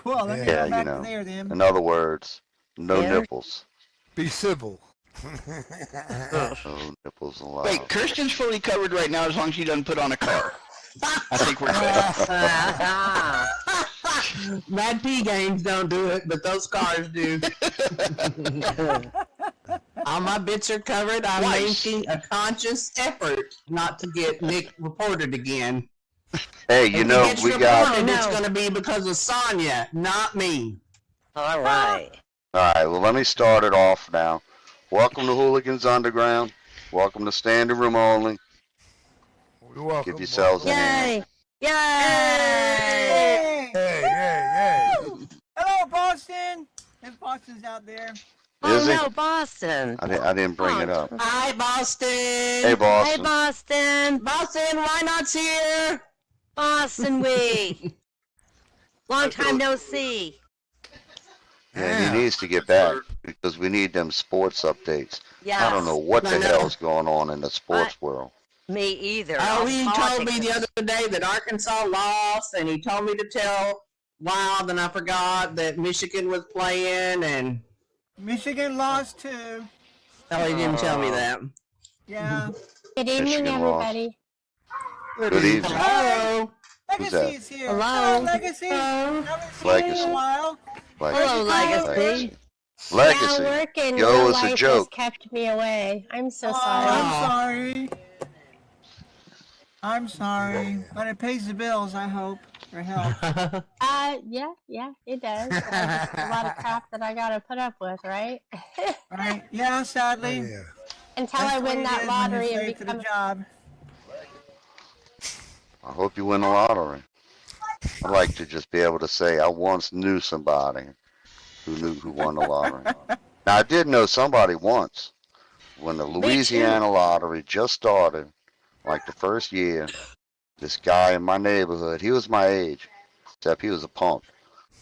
Cool. Let me Yeah, go you back know. to there then. In other words, no Yeah. nipples. Be civil. No nipples allowed. Wait, Kirsten's fully covered right now as long as she doesn't put on a car. I think we're good. Bad P games don't do it, but those cars do. All my bits are covered. I'm Twice. making a conscious effort not to get Nick reported again. Hey, you know, If he we gets got. reported, Oh, it's no. going to be because of Sonya, not me. All right. All right, well, let me start it off now. Welcome to Hooligans Underground. Welcome to Standing Room Only. You're welcome. Give yourselves a hand. Yay! Yay! Hey! Hey. Hello, Boston. If Boston's out there. Oh Is he? no, Boston. I didn't bring it up. Hi, Boston. Hey, Hey, Boston. Boston. Boston, why not here? Boston, we. Long time no see. Yeah, he needs to get back because we need them sports updates. Yes. I don't know what the I know. hell's going on in the sports world. Me either. Oh, he All told me politics. the other day that Arkansas lost, and he told me to tell Wild, and I forgot that Michigan was playing, and Michigan lost too. oh, he didn't tell me that. Yeah. Good evening, Michigan lost. everybody. Good evening. Hello. Who's that? Legacy's here. Hello. Legacy. Hello. Haven't seen you in Legacy. a while. Hello, Legacy. Legacy. Yeah, work and Yo, real it's a life has joke. kept me away. I'm so Oh, sorry. I'm sorry. I'm sorry, but it pays the bills. I hope for help. Yeah, it does. Just a lot of crap that I gotta put up with, right? Right? Yeah, sadly. Yeah. Until That's I what win it that is when lottery you're and slave to the become. job. I hope you win the lottery. I'd like to just be able to say I once knew somebody who won the lottery. Now I did know somebody once when the Louisiana lottery just started, like the first year. This guy in my neighborhood, he was my age, except he was a punk,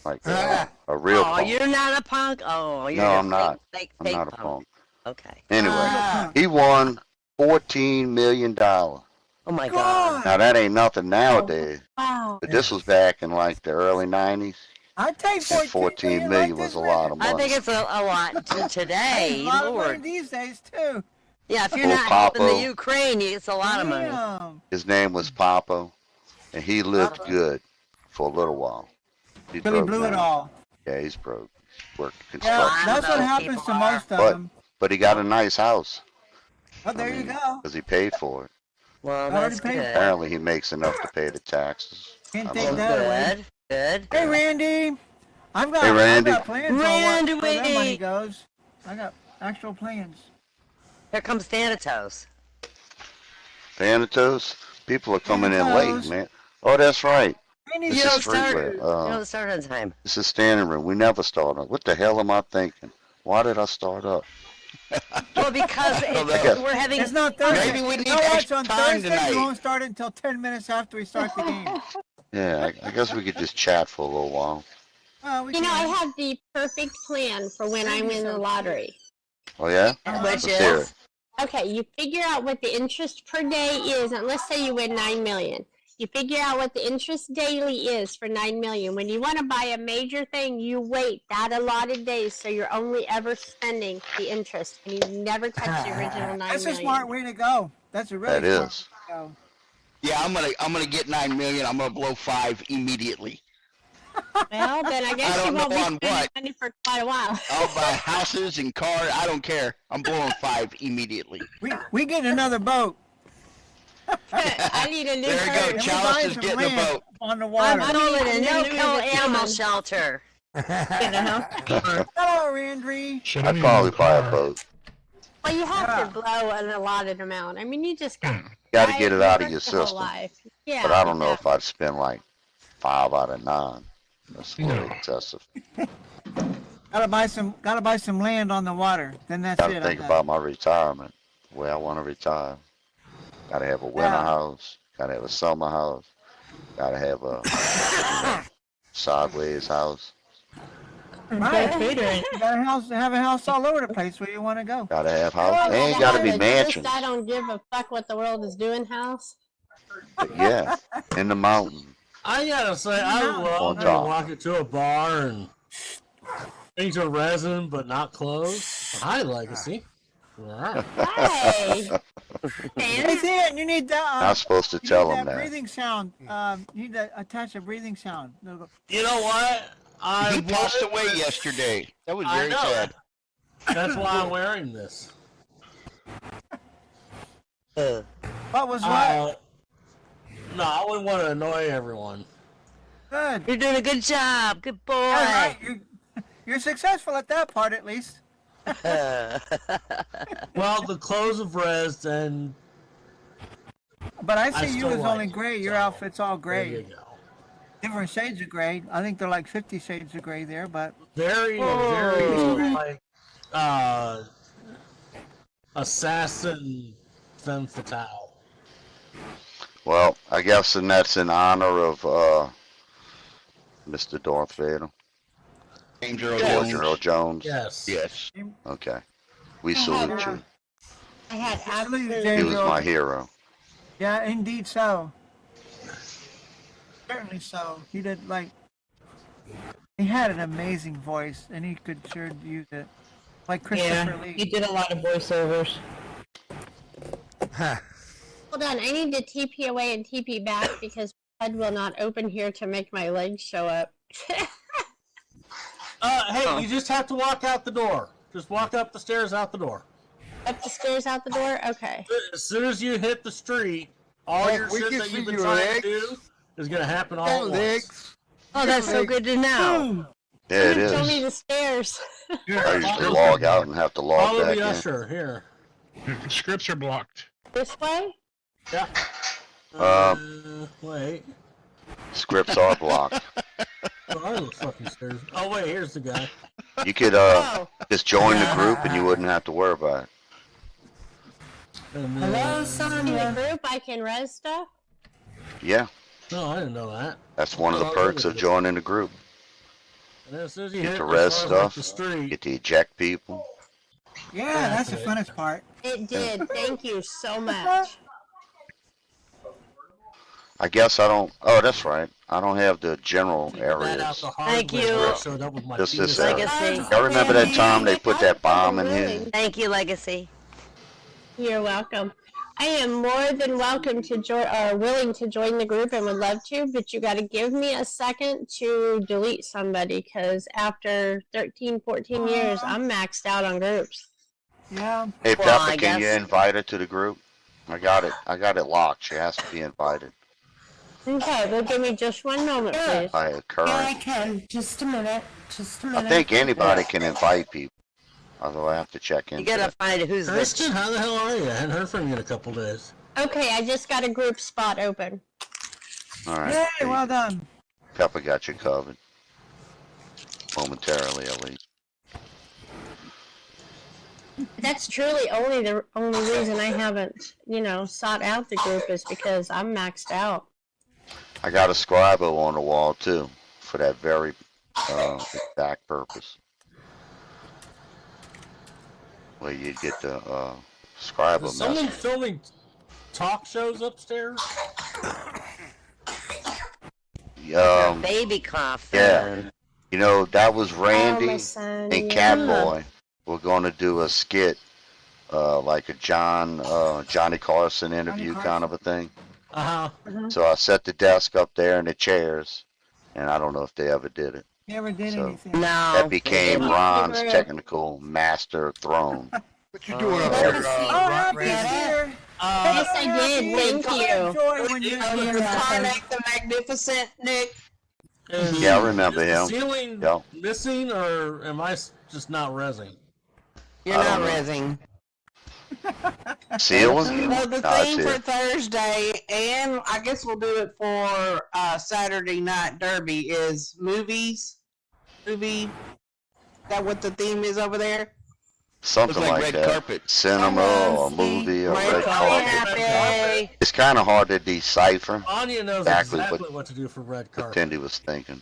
like a real Oh, punk. you're not a punk? Oh, you're No, a I'm not. Fake I'm not a punk. Okay. Anyway, he won $14 million. Now Oh my God. that ain't nothing nowadays, Wow. but this was back in like the early '90s. I'd take And 14 14 million million like was this a lot of minute. I money. think it's a lot to today. Hey, a lot of money Lord. these days too. Yeah, if you're Oh, not helping the Papo. Ukraine, it's a lot of money. Damn. His name was Papo, and he lived Papa. good for a little while. He's Billy broke blew it now. all. Yeah, he's broke. Worked Yeah, construction. I that's don't what know, happens people to are. most of But- them. But he got a nice house Oh, there you go. because he paid for it. Well, Already that's paid good. for Apparently, he makes enough to pay the taxes. Can't I take don't know. that away. Good. Hey, Randy. I've got, Hey, Randy. I've got plans Randy, on where that money wait. goes. I got actual plans. Here comes Thanatos. Thanatos, people are coming in late, Thanatos. man. Oh, that's right. Randy's This You is don't start. Freeway. You don't start on time. This is standing room. We never start on. What the hell am I thinking? Why did I start up? Well, because know. we're having. It's not Thursday. Maybe we need no, it's extra on time Thursday. tonight. We won't start until 10 minutes after we start the game. Yeah, I guess we could just chat for a little while. Well, we You know, I can. have the perfect plan for when I win the lottery. Oh yeah? Which Let's hear is. it. Okay, you figure out what the interest per day is, and let's say you win 9 million. You figure out what the interest daily is for 9 million. When you want to buy a major thing, you wait that allotted days, so you're only ever spending the interest, and you never touch the original 9 That's million. a smart way to go. That's a really That smart is. way to go. Yeah, I'm gonna get 9 million. I'm gonna blow 5 immediately. Well, then I guess I you don't won't know be on spending what. money for quite a while. I'll buy houses and cars. I don't care. I'm blowing 5 immediately. We get another boat. I need a new There you go. car. And we Chalice buy is some getting a land boat. on the I'm water. calling it a No no-kill Louis animal Vuitton. shelter. Hello, Randy. I'd probably buy a boat. Well, you have Yeah. to blow an allotted amount. I mean, you just got Got to get it out of your your whole system. life. Yeah, But I don't know if exactly. I'd spend like 5 out of 9. That's a little excessive. Gotta buy some land on the water. Then that's Got it. to think I about my retirement, where I want to retire. Got to have a winter Yeah. house. Got to have a summer house. Got to have a sideways house. Right. You gotta have a house all over the place where you want to go. Got to have Well, house. They ain't got to be just mansions. I don't give a fuck what the world is doing house. But yeah, in the mountain. I gotta say, I No. love On to top. walk into a bar and things are resin but not closed. Hi, Legacy. Wow. Hey. Hey, Fans? Dan, you need that. Not supposed to You tell need them that that. breathing sound. You need to attach a breathing sound. They'll go, You know what? I He passed wanted- away yesterday. That was I very know. sad. That's why I'm wearing this. What was what? No, I wouldn't want to annoy everyone. Good. You're doing a good job. Good boy. All right, you're successful at that part at least. Well, the clothes have rezzed, and But I I see you still as like only it, gray. Your so outfit's all there you gray. go. Different shades of gray. I think they're like 50 shades of gray there, but Very, very like assassin femme fatale. Well, I guess and that's in honor of Mr. Darth Vader. James Earl George Jones. Earl Jones. Yes. Yes. Okay. We salute you. I had Absolutely, absolutely. He James was Earl- my hero. Yeah, indeed so. Certainly so. He did he had an amazing voice, and he could sure use it. Like Christopher Yeah, he Lee. did a lot of voiceovers. Hold on, I need to TP away and TP back because Bud will not open here to make my legs show up. Hey, you just have to walk out the door. Just walk up the stairs out the door. Up the stairs, out the door? Okay. As soon as you hit the street, all Look, your we shit can that see you've been your trying legs. to do is gonna happen all Got at once. legs. Oh, that's so good to know. Yeah, it Show me is. the stairs. I usually log out and have to log Follow back the in. usher here. Scripts are blocked. This way? Yeah. Wait. Scripts are blocked. Where are those fucking stairs? Oh wait, here's the guy. You could Oh. just join the group and you wouldn't have to worry about it. And then, In the group, I can res stuff? Yeah, no, I didn't know that. that's one of the perks of joining the group. And then as soon as you Get hit to as res far as, like, stuff, the street, get to eject people. Yeah, that's the funnest part. It did. Thank you so much. I guess I don't. Oh, that's right. I don't have the general that out areas. the hard Thank way you. where I showed up with my Just this penis area. out. Legacy. I remember that time they put that bomb in here. Thank you, Legacy. You're welcome. I am more than welcome to join, or willing to join the group and would love to, but you got to give me a second to delete somebody because after 13, 14 years, I'm maxed out on groups. Yeah. Hey, Well, I Pepper, can you guess- invite her to the group? I got it. I got it locked. She has to be invited Okay, well, give me just one moment, please. by a current. can. Just a minute. Just a I think anybody can invite people. Although I have to check You in. gotta find who's the. Kristen, how the hell are you? I hadn't heard from you in a couple days. Okay, I just got a group spot open. All right. Yay, Hey, well done. Pepper got you covered. Momentarily, at least. That's truly the only reason I haven't, sought out the group is because I'm maxed out. I got a Scribo on the wall too, for that very exact purpose. Where you get the Scribo Is someone message. filming talk shows upstairs? Baby coffin. Yeah. You know, that was Randy my son, and yeah. Catboy. We're going to do a skit, like a Johnny Carson interview kind of a thing. Uh-huh. So I set the desk up there and the chairs, and I don't know if they ever did it. Never did So- anything. No. That became didn't. Ron's Never. technical master throne. What you doing up Oh, there, happy Randy? here. Yes, I did. Thank you. Enjoy when you Karnak the Magnificent, Nick. Is Yeah, I remember the him. ceiling Yeah. missing, or am I just not rezzing? You're I not don't know. rezzing. Ceiling? Well, the No, I theme see for it. Thursday, and I guess we'll do it for Saturday Night Derby, is movies. Movie. Is that what the theme is over there? Something Looks like like red that. carpet. Cinema or movie or red carpet. Happy. It's kind of hard to decipher Anya knows Exactly exactly, what- what to do for red what carpet. Tindy was thinking.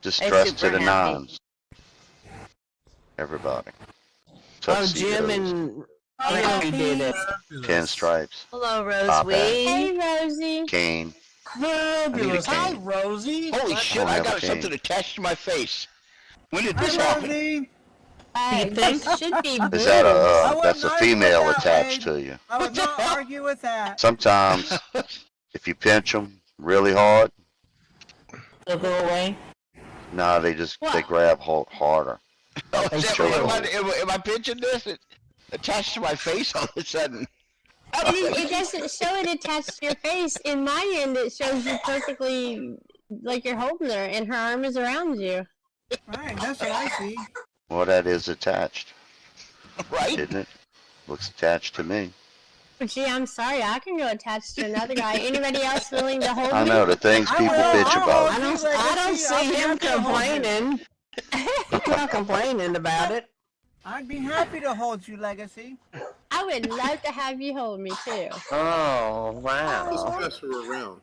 Just I'm dress to super the happy. nines. Everybody. Oh, Jim Tuxedos, and Randy did it. pinstripes, Hello, Pop Rose. Hey, Rosie. cane. Fabulous. Hi, cane. Rosie. Holy shit! don't I have a got cane. something attached to my face. When did Hi, this happen? Rosie. This should be boobs. Is that I a wouldn't that's a argue with female that, attached Wade. to you? I would not argue with that. Sometimes, if you pinch them really hard, They'll go away. nah, they grab harder. Oh, is that, Choke am, I, hold. am I pitching this? It attached to my face all of a sudden. It doesn't show it attached to your face. In my end, it shows you perfectly like you're holding her, and her arm is around you. Right, that's what I see. Well, that is attached, Right? isn't it? Looks attached to me. But gee, I'm sorry, I can go attached to another guy. Anybody else willing to hold I me? know the things I people will. bitch I'll about. I don't I'll see be him happy to hold you. complaining. He's not complaining about it. I'd be happy to hold you, Legacy. I would love to have you hold me too. Oh, wow. Pass her around.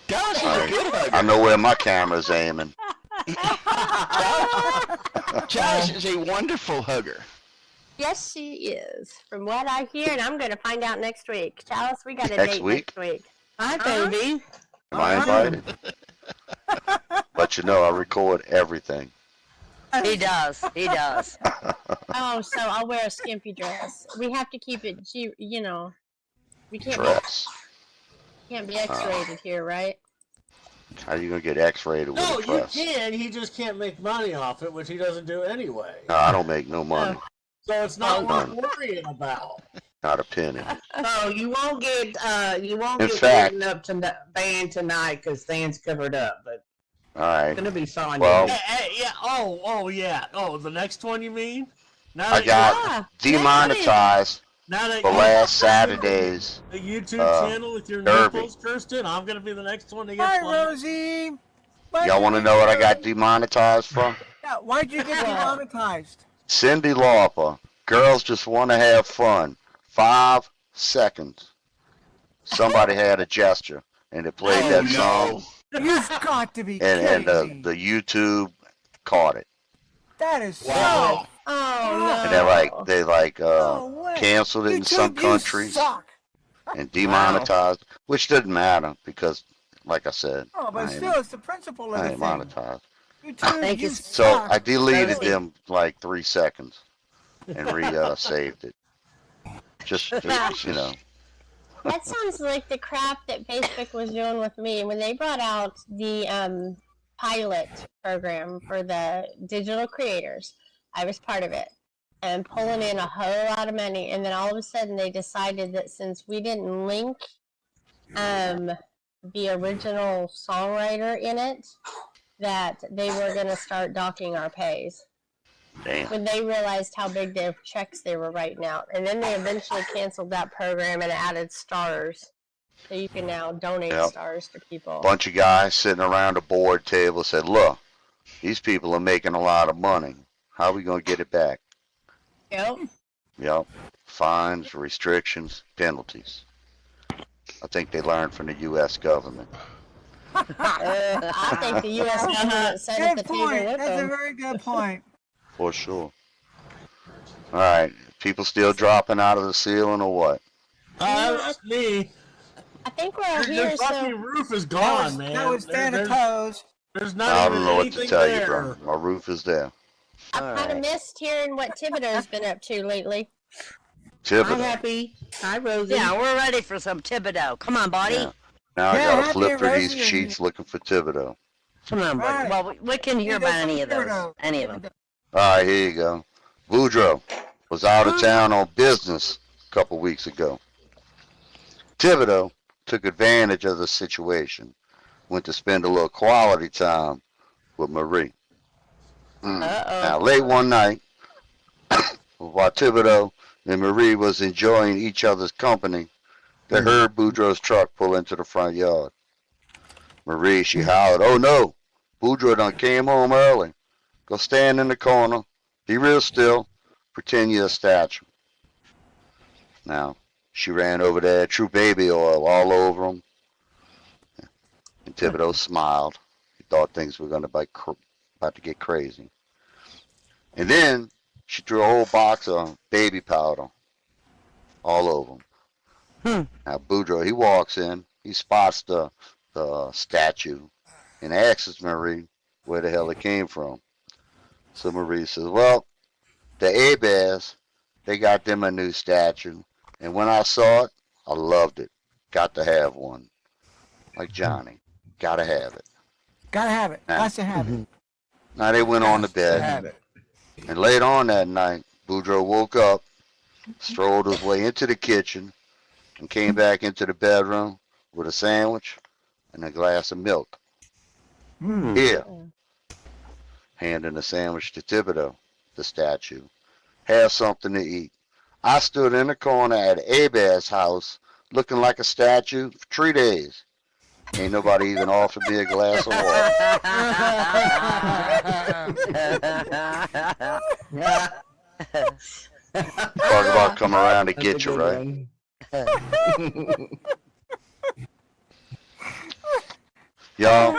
Dallas is a good I hugger. know where my camera's aiming. Dallas is a wonderful hugger. Yes, she is. From what I hear, and I'm going to find out next week. Chalice, we got a Next date week? next week. Hi, baby. Am I invited? But you know, I record everything. He does. He does. Oh, so I'll wear a skimpy dress. We have to keep it, you know, we can't Dress. can't be X-rated here, right? How you gonna get X-rated with No, a you dress? can. He just can't make money off it, which he doesn't do anyway. No, I don't make no money. So it's not worth None. worrying about. Not a penny. Oh, you won't get In fact- written up to band tonight because Stan's covered up, but All right. it's gonna be fine. Well, Hey, yeah. Oh, yeah. Oh, the next one you mean? Now I that got demonetized now that for you last Saturday's. the YouTube channel with your Derby. nipples, Kirsten, I'm gonna be the next one to get Hi, played. Rosie. Y'all want to know what I got demonetized from? Yeah, why'd you get demonetized? Cyndi Lauper. Girls just want to have fun. 5 seconds. Somebody had a gesture, and it played that song, You've got to be and kidding me. the YouTube caught it, That is so. Wow. Oh, no. and they No way. canceled it in YouTube, some you countries suck. and demonetized, which doesn't matter because, like I said, Oh, but I ain't- still, it's the principle of I the ain't thing. monetized. YouTube, Thank you. you So suck. I deleted Rosie. them like 3 seconds and saved it. Just you know. That sounds like the crap that Facebook was doing with me when they brought out the pilot program for the digital creators. I was part of it and pulling in a whole lot of money, and then all of a sudden they decided that since we didn't link the original songwriter in it, that they were going to start docking our pays. Damn. When they realized how big their checks they were writing out. And then they eventually canceled that program and added stars. So you can now donate Yep. stars to people. Bunch of guys sitting around a board table said, "Look, these people are making a lot of money. How are we gonna get it back?" Yep. Yep. Fines, restrictions, penalties. I think they learned from the U.S. government. I think the U.S. government sat at the Good table point. with That's a them. very good point. For sure. All right. People still dropping out of the ceiling or what? That's me. I think we're all Your here, fucking so roof is That gone, was, man. that was stand there's, opposed. there's not I even don't know what anything to tell there. you, bro. My roof is there. I've All kind of right. missed hearing what Thibodeau's been up to lately. Hi, Thibodeau. Happy. Hi, Rosie. Yeah, we're ready for some Thibodeau. Come on, buddy. Yeah. Now I Yeah, gotta happy flip through these Rosie. sheets looking for Thibodeau. Come on, buddy. Right. Well, we can hear Here goes about any of some those. Thibodeau. Any of them. All right, here you go. Boudreaux was out of town on business a couple weeks ago. Thibodeau took advantage of the situation, went to spend a little quality time with Marie. Now, late one night, while Thibodeau and Marie was enjoying each other's company, they heard Boudreaux's truck pull into the front yard. Marie, she hollered, "Oh no, Boudreaux done came home early. Go stand in the corner, be real still, pretend you're a statue." Now, she ran over there, threw baby oil all over him. And Thibodeau smiled. He thought things were going to be about to get crazy. And then she threw a whole box of baby powder all over him. Now, Boudreaux, he walks in, he spots the the statue and asks Marie where the hell it came from. So Marie says, well, the A-Bears, they got them a new statue. And when I saw it, I loved it. Got to have one. Like Johnny. Gotta have it. Gotta have it. Nah. Got to have it. Now they went on to Have bed. it. And late on that night, Boudreaux woke up, strolled his way into the kitchen, and came back into the bedroom with a sandwich and a glass of milk. Here, handing the sandwich to Thibodeau, the statue. Have something to eat. I stood in the corner at Abear's house looking like a statue for 3 days. Ain't nobody even offered me a glass of water. Talk about come around to get you, right? Y'all,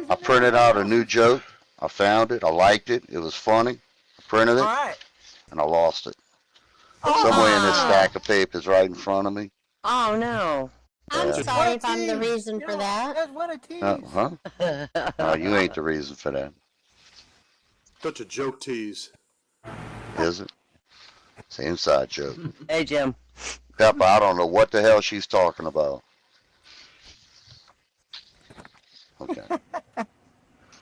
I printed out a new joke. I found it. I liked it. It was funny. I printed All it, right. and I lost it. Somewhere in this stack of papers right in front of me. Oh no. I'm Yeah. sorry if What a I'm the tease. reason for that. That's what a tease. Huh? No, you ain't the reason for that, Such a joke tease. is it? It's an inside joke. Hey Jim. Pepper, I don't know what the hell she's talking about. Okay.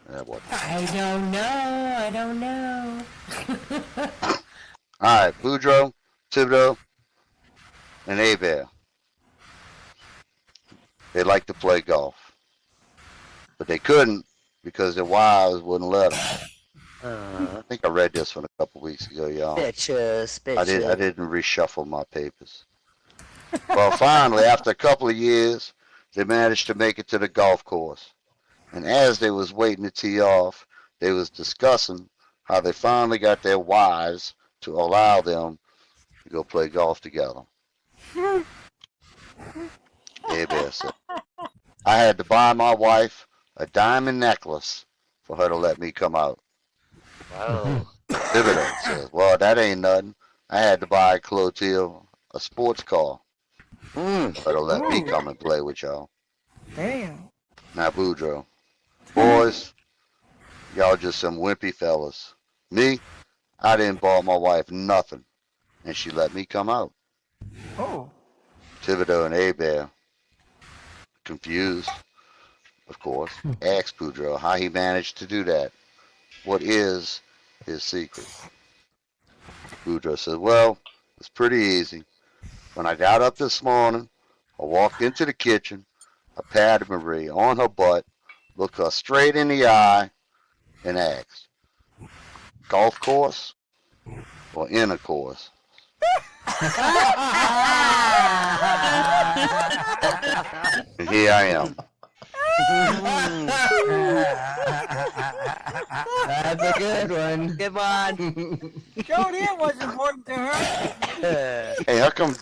That wasn't. I don't know. I don't know. All right, Boudreaux, Thibodeau, and Hebert. They like to play golf, but they couldn't because their wives wouldn't let them. I think I read this one a couple weeks ago, y'all. Bitches, bitches. I didn't reshuffle my papers. Well, finally, after a couple of years, they managed to make it to the golf course. And as they was waiting to tee off, they was discussing how they finally got their wives to allow them to go play golf together. Hebert said, I had to buy my wife a diamond necklace for her to let me come out. Whoa. Thibodeau says, well, that ain't nothing. I had to buy Clotilde a sports car for her to let me come and play with y'all. Damn. Now, Boudreaux, boys, y'all just some wimpy fellas. Me, I didn't buy my wife nothing, and she let me come out. Oh. Thibodeau and Hebert, confused, of course, asked Boudreaux how he managed to do that. What is his secret? Boudreaux said, well, it's pretty easy. When I got up this morning, I walked into the kitchen, I patted Marie on her butt, looked her straight in the eye, and asked, golf course or intercourse? And here I am. That's a good one. Good one. Showed in what's important to her. Hey, how come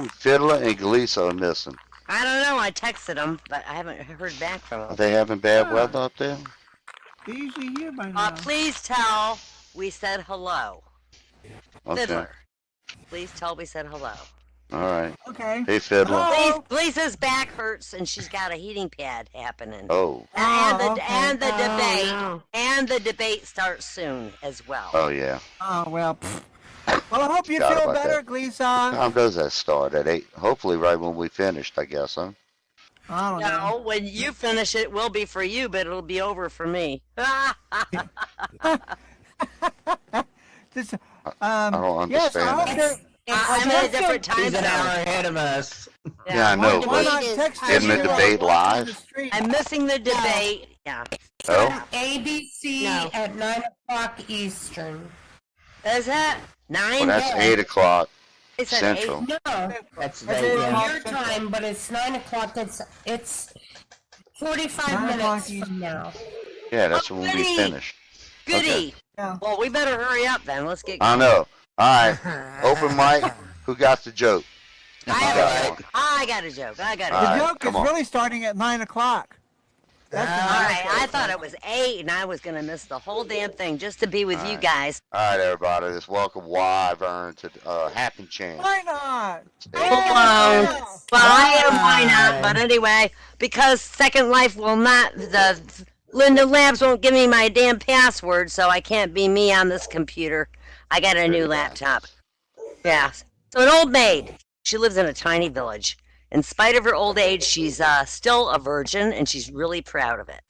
Fiddler and Galeaso are missing? I don't know. I texted them, but I haven't heard back from Are them. they having bad weather up there? They usually here by now. Please tell we said hello. Okay. Fiddler. Please tell we said hello. All right. Okay. Hey, Fiddler. Hello? Lisa's back hurts and she's got a heating pad happening. Oh. And the Oh, okay. and the debate no. and the debate starts soon as well. Oh, yeah. Oh, well. Pfft. Well, I hope you Forgot feel about better, that. Gleason. What time does that start? At 8? Hopefully right when we finished, I guess, huh? I don't know. No, when you finish it will be for you, but it'll be over for me. Just, I don't yes, I understand hope that. they're- I'm in a different time He's an zone. hour ahead of us. Yeah, I know, Why but not is text Isn't the me debate while walking live? the street? I'm missing the debate. Yeah. Oh? ABC No. at 9 o'clock Eastern. Is that 9? Well, that's 8 o'clock I said Central. 8. No, That's That's the, it. yeah. your time, but it's 9 o'clock. It's 45 9 o'clock minutes from now. Yeah, that's when we Goody. finish. Goody. Yeah. Well, we better hurry up then. Let's get. I know. All right. Open mic. Who got the joke? I got one. got a joke. I got a All The right, joke. joke come is on. really starting at 9 o'clock. All right, I thought it was 8, and I was gonna miss the whole damn thing just to be with you guys. All right, everybody. Let's welcome Wyvern to Happy Chance. Why not? Full blown. Well, I am. Why not? But anyway, because Second Life will not. The Linda Labs won't give me my damn password, so I can't be me on this computer. I got a new laptop. Yeah. So an old maid. She lives in a tiny village. In spite of her old age, she's still a virgin, and she's really proud of it.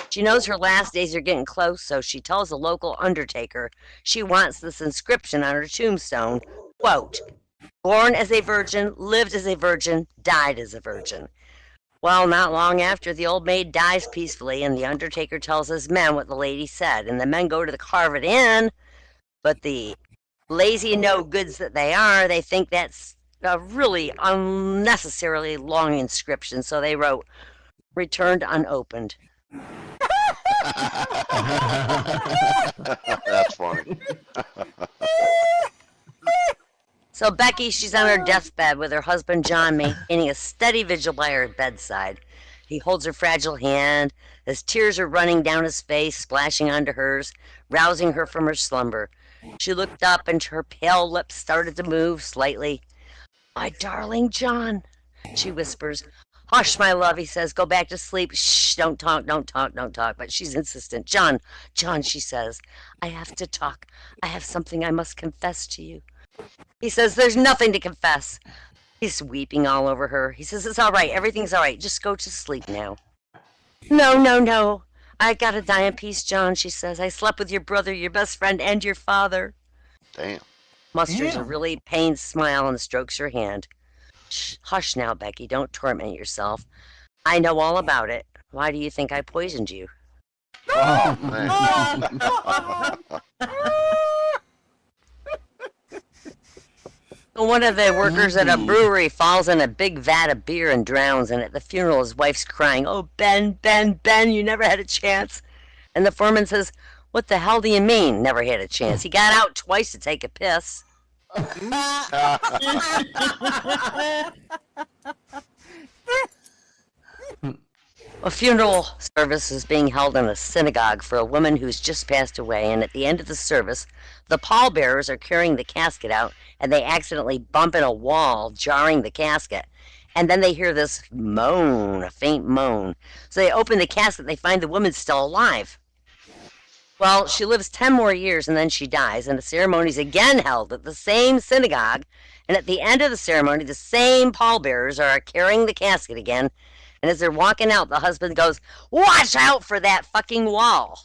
She knows her last days are getting close, so she tells the local undertaker she wants this inscription on her tombstone, quote, born as a virgin, lived as a virgin, died as a virgin. Well, not long after, the old maid dies peacefully, and the undertaker tells his men what the lady said, and the men go to carve it in, but the lazy no-goods that they are, they think that's a really unnecessarily long inscription, so they wrote, returned unopened. That's funny. So Becky, she's on her deathbed with her husband John maintaining a steady vigil by her bedside. He holds her fragile hand as tears are running down his face, splashing onto hers, rousing her from her slumber. She looked up and her pale lips started to move slightly. My darling John, she whispers. Hush, my love, he says. Go back to sleep. Shh, don't talk, don't talk, don't talk. But she's insistent. John, she says. I have to talk. I have something I must confess to you. He says, there's nothing to confess. He's weeping all over her. He says, it's all right. Everything's all right. Just go to sleep now. No. I gotta die in peace, John, she says. I slept with your brother, your best friend, and your father. Damn. Musters a really pained smile and strokes her hand. Shh, hush now, Becky. Don't torment yourself. I know all about it. Why do you think I poisoned you? Oh, man. One of the workers at a brewery falls in a big vat of beer and drowns, and at the funeral his wife's crying, oh, Ben, you never had a chance. And the foreman says, what the hell do you mean, never had a chance? He got out twice to take a piss. A funeral service is being held in a synagogue for a woman who's just passed away, and at the end of the service, the pallbearers are carrying the casket out, and they accidentally bump in a wall, jarring the casket. And then they hear this moan, a faint moan. So they open the casket, and they find the woman still alive. Well, she lives 10 more years, and then she dies, and the ceremony is again held at the same synagogue, and at the end of the ceremony, the same pallbearers are carrying the casket again, and as they're walking out, the husband goes, watch out for that fucking wall.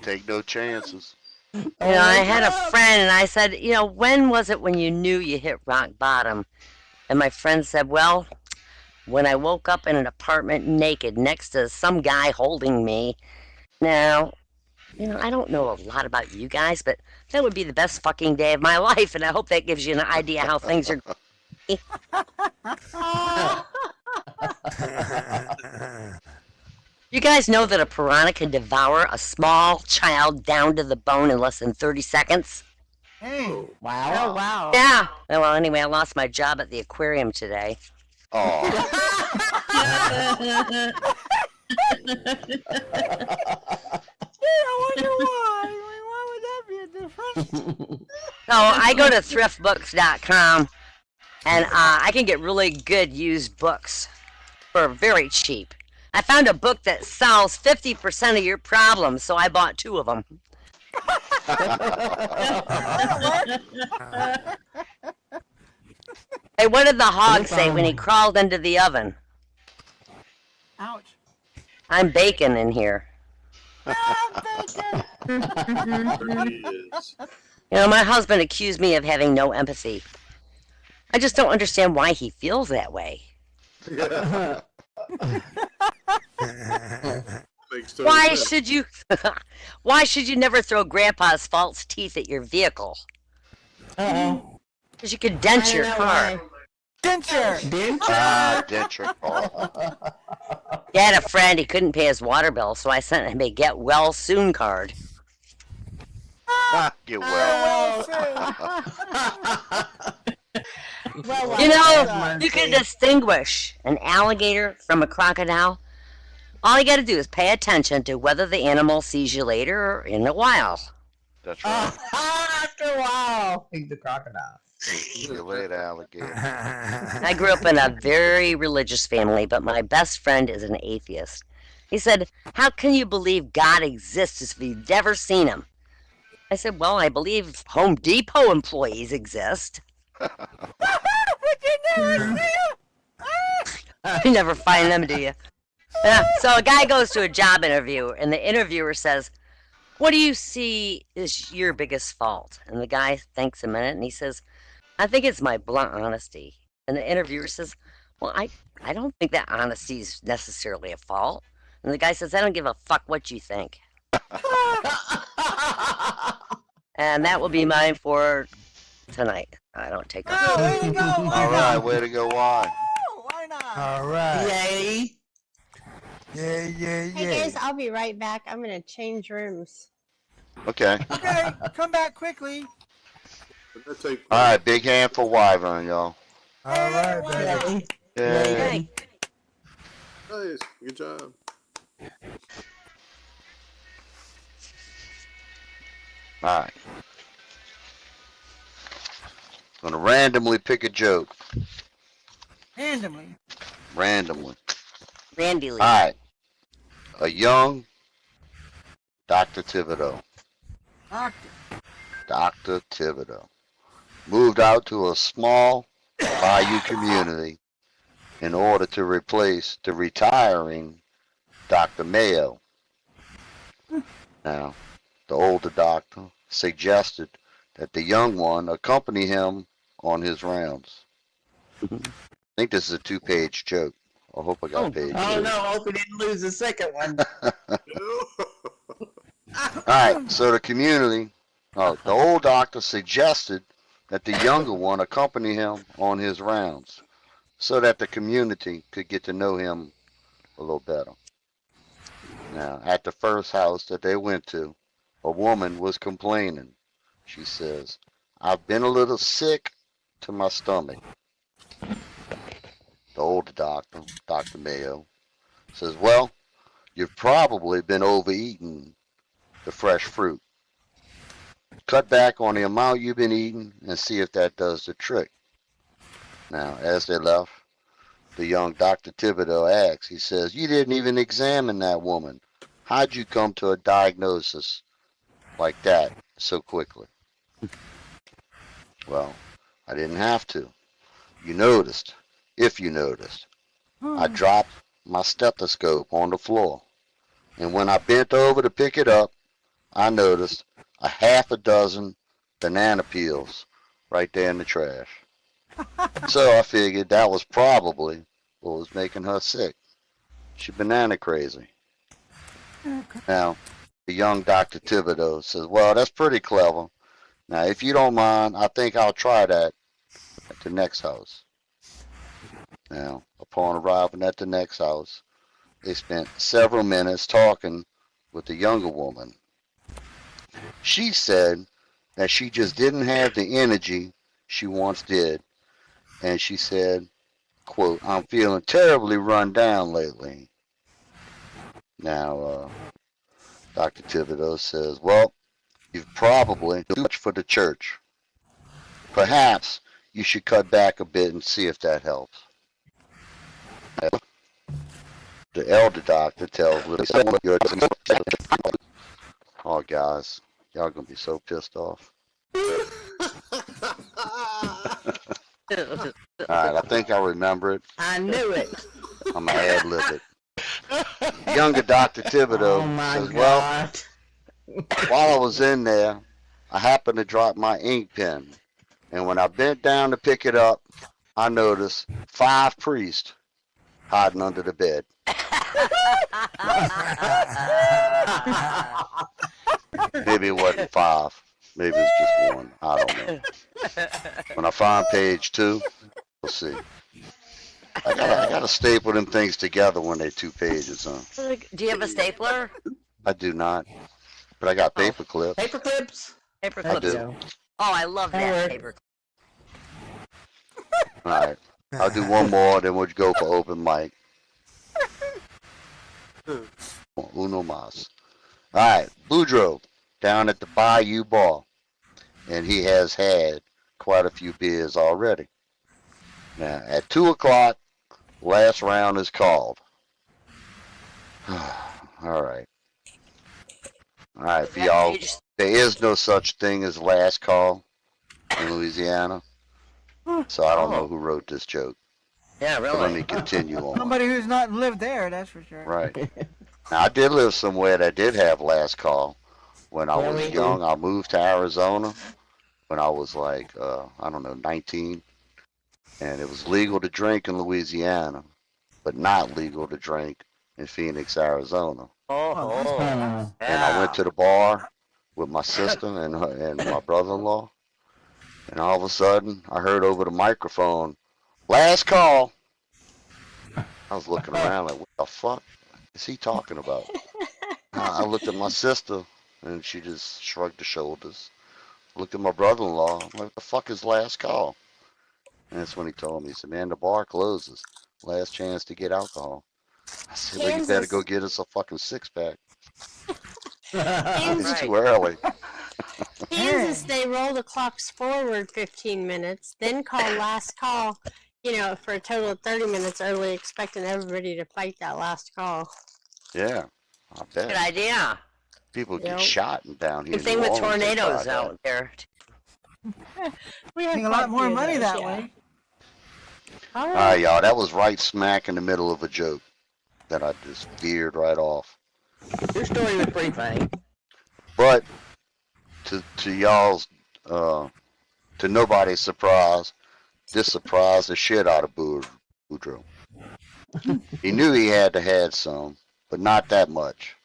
Take no chances. You know, I had a friend, and I said, you know, when was it when you knew you hit rock bottom? And my friend said, well, when I woke up in an apartment naked next to some guy holding me. Now, you know, I don't know a lot about you guys, but that would be the best fucking day of my life, and I hope that gives you an idea how things are. You guys know that a piranha can devour a small child down to the bone in less than 30 seconds? Hey. Wow. Oh, wow. Yeah. Well, anyway, I lost my job at the aquarium today. Oh. I wonder why. Why would that be a difference? So I go to thriftbooks.com, and I can get really good used books for very cheap. I found a book that solves 50% of your problems, so I bought 2 of them. Hey, what did the hog say when he crawled into the oven? Ouch. I'm bacon in here. I'm There he is. You know, my husband accused me of having no empathy. I just don't understand why he feels that way. Makes total Why sense. should you why should you never throw grandpa's false teeth at your vehicle? Uh-oh. Because you could dent your car. Denture. Denture. Oh. He had a friend, he couldn't pay his water bill, so I sent him a get well soon card. Get well. Well, You know, Mercy. you can distinguish an alligator from a crocodile. All you got to do is pay attention to whether the animal sees you later or in a while. That's right. After a while, he's the crocodile. See you later, alligator. I grew up in a very religious family, but my best friend is an atheist. He said, "How can you believe God exists if you've never seen him?" I said, "Well, I believe Home Depot employees exist." You never find them, do you? Yeah. So a guy goes to a job interview, and the interviewer says, "What do you see is your biggest fault?" And the guy thinks a minute, and he says, "I think it's my blunt honesty." And the interviewer says, "Well, I don't think that honesty is necessarily a fault." And the guy says, "I don't give a fuck what you think." And that will be mine for tonight. I don't take Oh, off. way to go! Why All right, not? way to go, why? Why not? All right. Yay. Yeah, yeah, Hey yeah. guys, I'll be right back. I'm gonna change rooms. Okay. Okay, come back quickly. That take All right, big hand for Wyvern, y'all. All right, baby. Yay. Yay. Hey, Nice. Good job. All right. Gonna randomly pick a joke. Randomly. Randomly. Randy Lee. All right. A young Dr. Thibodeau. Doctor. Dr. Thibodeau moved out to a small bayou community in order to replace the retiring Dr. Mayo. Now, the older doctor suggested that the young one accompany him on his rounds. I think this is a 2-page joke. I hope I got page Oh 2. no, I hope we didn't lose the second one. Alright, so the community, the old doctor suggested that the younger one accompany him on his rounds so that the community could get to know him a little better. Now, at the first house that they went to, a woman was complaining. She says, "I've been a little sick to my stomach." The older doctor, Dr. Mayo, says, "Well, you've probably been overeating the fresh fruit. Cut back on the amount you've been eating and see if that does the trick." Now, as they left, the young Dr. Thibodeau asks, he says, "You didn't even examine that woman. How'd you come to a diagnosis like that so quickly?" "Well, I didn't have to. You noticed, if you noticed. I dropped my stethoscope on the floor, and when I bent over to pick it up, I noticed a half a dozen banana peels right there in the trash. So I figured that was probably what was making her sick. She banana crazy." Now, the young Dr. Thibodeau says, "Well, that's pretty clever. Now, if you don't mind, I think I'll try that at the next house." Now, upon arriving at the next house, they spent several minutes talking with the younger woman. She said that she just didn't have the energy she once did, and she said, quote, "I'm feeling terribly run down lately." Now, Dr. Thibodeau says, "Well, you've probably done too much for the church. Perhaps you should cut back a bit and see if that helps." The elder doctor tells Lily, "Oh, guys, y'all gonna be so pissed off." Alright, I think I remember it. I knew it. I'm gonna ad-lib it. Younger Dr. Thibodeau Oh my says, "Well, god. while I was in there, I happened to drop my ink pen. And when I bent down to pick it up, I noticed 5 priests hiding under the bed." Maybe it wasn't 5. Maybe it's just 1. I don't know. When I find page 2, we'll see. I gotta staple them things together when they're 2 pages, huh? Do you have a stapler? I do not. But I got paper clips. Paper clips. Paper I clips. do. Oh, I love that Alright. paper. All right. I'll do one more, then we'll go for open mic. Uno mas. All right. Boudreaux down at the Bayou Bar. And he has had quite a few beers already. Now, at 2 o'clock, last round is called. All right. All right, for y'all, there is no such thing as last call in Louisiana. So I don't know who wrote this joke. Yeah, But let me really. continue on. Somebody who's not lived there, that's for sure. Right. Now, I did live somewhere that did have last call. When I was young, I moved to Arizona when I was like, I don't know, 19. And it was legal to drink in Louisiana, but not legal to drink in Phoenix, Arizona. Oh, And I went to the bar with my sister and my brother-in-law. And all of a sudden, I heard over the microphone, last call. I was looking around like, what the fuck is he talking about? I looked at my sister, and she just shrugged her shoulders. Looked at my brother-in-law. I'm like, what the fuck is last call? And that's when he told me, he said, man, the bar closes. Last chance to get alcohol. I said, well, you better go get us a fucking six-pack. It's too early. Kansas, they roll the clocks forward 15 minutes, then call last call, for a total of 30 minutes early, expecting everybody to fight that last call. Yeah, I bet. good idea. People get Yep. shot down here. Good thing in New with Orleans, they tornadoes tried that. out there. We had Make a quite lot more few of money those, that yeah. way. All All right. right, y'all. That was right smack in the middle of a joke that I just veered right off. Your story was pretty funny. But to y'all's, to nobody's surprise, this surprised the shit out of Boudreaux. He knew he had to had some, but not that much.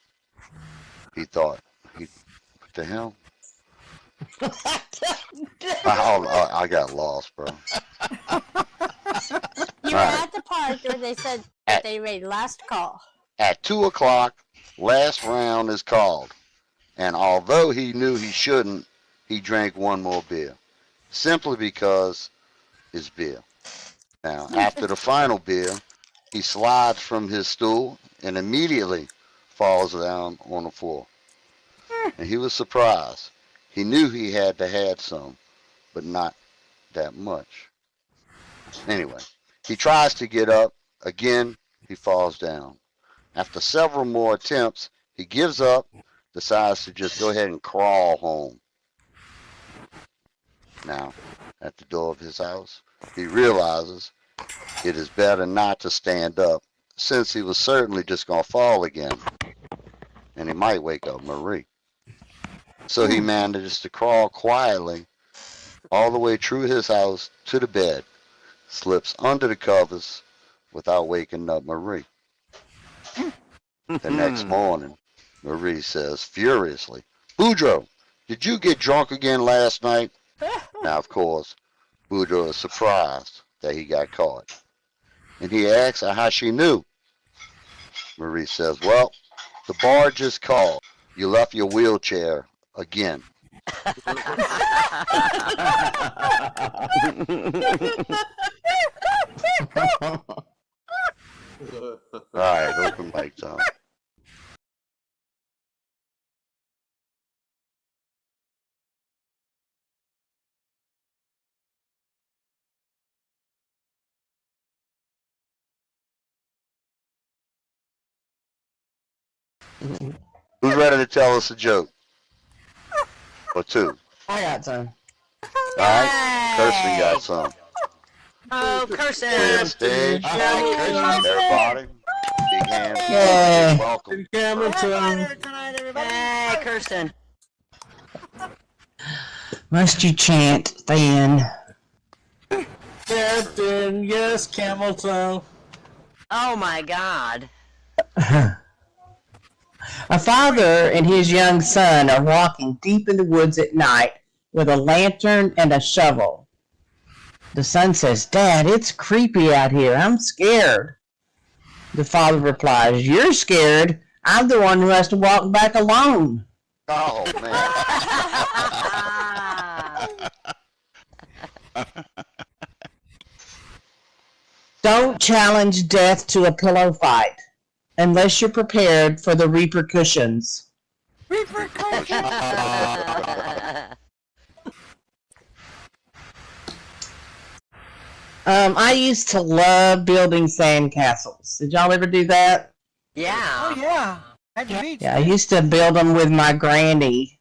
He thought, what the hell? I got lost, bro. You were at the part where they said that they made last call. At 2 o'clock, last round is called. And although he knew he shouldn't, he drank one more beer. Simply because it's beer. Now, after the final beer, he slides from his stool and immediately falls down on the floor. And he was surprised. He knew he had to had some, but not that much. Anyway, he tries to get up. Again, he falls down. After several more attempts, he gives up, decides to just go ahead and crawl home. Now, at the door of his house, he realizes it is better not to stand up, since he was certainly just going to fall again. And he might wake up Marie. So he manages to crawl quietly all the way through his house to the bed, slips under the covers without waking up Marie. The next morning, Marie says furiously, Boudreaux, did you get drunk again last night? Now, of course, Boudreaux is surprised that he got caught. And he asks her how she knew. Marie says, well, the bar just called. You left your wheelchair again. All right, open mic time. Who's ready to tell us a joke? Or two? I got some. All right, Kirsten got some. Oh, Clear the Kirsten. stage. Everybody, big hands. Yay. Welcome. Hey, Kirsten. Must you chant, Than? Captain, yes, camel toe. Oh my God. A father and his young son are walking deep in the woods at night with a lantern and a shovel. The son says, Dad, it's creepy out here. I'm scared. The father replies, You're scared. I'm the one who has to walk back alone. Oh, man. Don't challenge death to a pillow fight unless you're prepared for the repercussions. Repercussions. I used to love building sandcastles. Did y'all ever do that? Yeah. Oh yeah. At the beach. Yeah, I used to build them with my granny.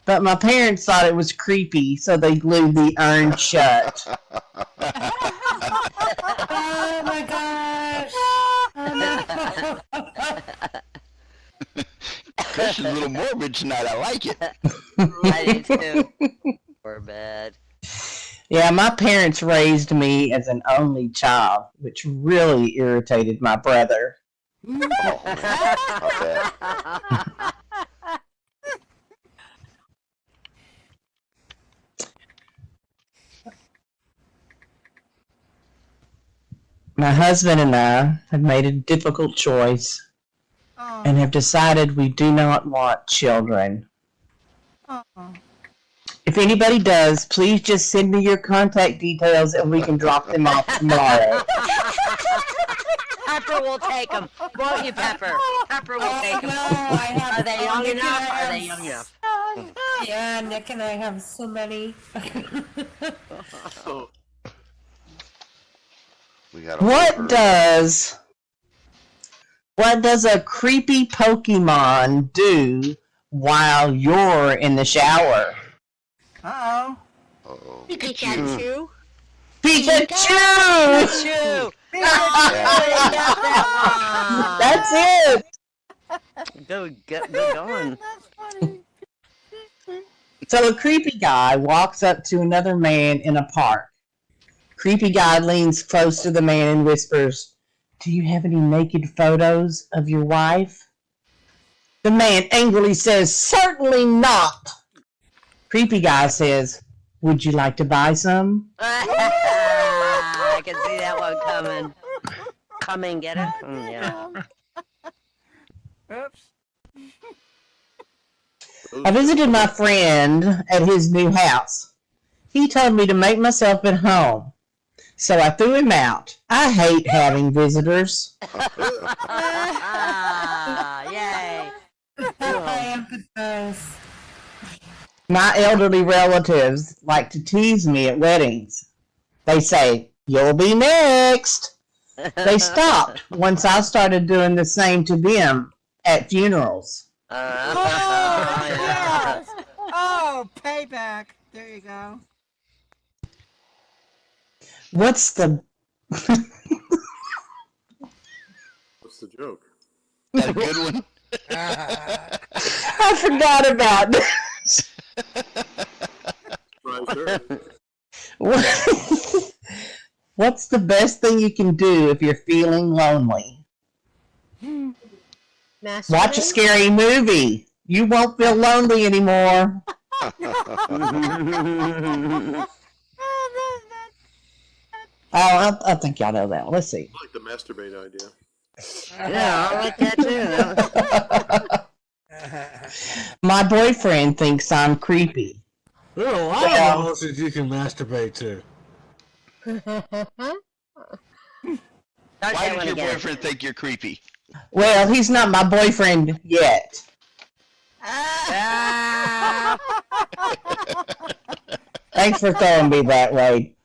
But my parents thought it was creepy, so they glued the urn shut. Oh my gosh. Oh no. Chris is a little morbid tonight. I like it. I do too. Poor bed. Yeah, my parents raised me as an only child, which really irritated my brother. Oh, man. Okay. My husband and I have made a difficult choice Oh. and have decided we do not want children. Oh. If anybody does, please just send me your contact details and we can drop them off tomorrow. Pepper will take them. Won't you, Pepper? Pepper will take them. No, I have. Are they young Nick and I enough? Are have- they young enough? Yeah, Nick and I have so many. Oh, We got a What does a creepy Pokemon do while you're in the shower? Uh-oh. Uh-oh. Pikachu. Pikachu! Pikachu! That's it! Go going. That's funny. So a creepy guy walks up to another man in a park. Creepy guy leans close to the man and whispers, "Do you have any naked photos of your wife?" The man angrily says, "Certainly not." Creepy guy says, "Would you like to buy some?" I can see that one coming. Come and get it. Yeah. Oops. I visited my friend at his new house. He told me to make myself at home, so I threw him out. I hate having visitors. Yay. I empathize. My elderly relatives like to tease me at weddings. They say, "You'll be next." They stopped once I started doing the same to them at funerals. Oh, yes. Oh, payback. There you go. What's the... what's the joke? Is that a good one? I forgot about this. Right there. What's the best thing you can do if you're feeling lonely? Watch a scary movie. You won't feel lonely anymore. Oh, I think y'all know that one. Let's see. I like the masturbate idea. Yeah, I like that too. My boyfriend thinks I'm creepy. There are a lot of emotions you can masturbate to. Don't Why say does one your again. boyfriend think you're creepy? Well, he's not my boyfriend yet. Ah. Thanks for throwing me that way.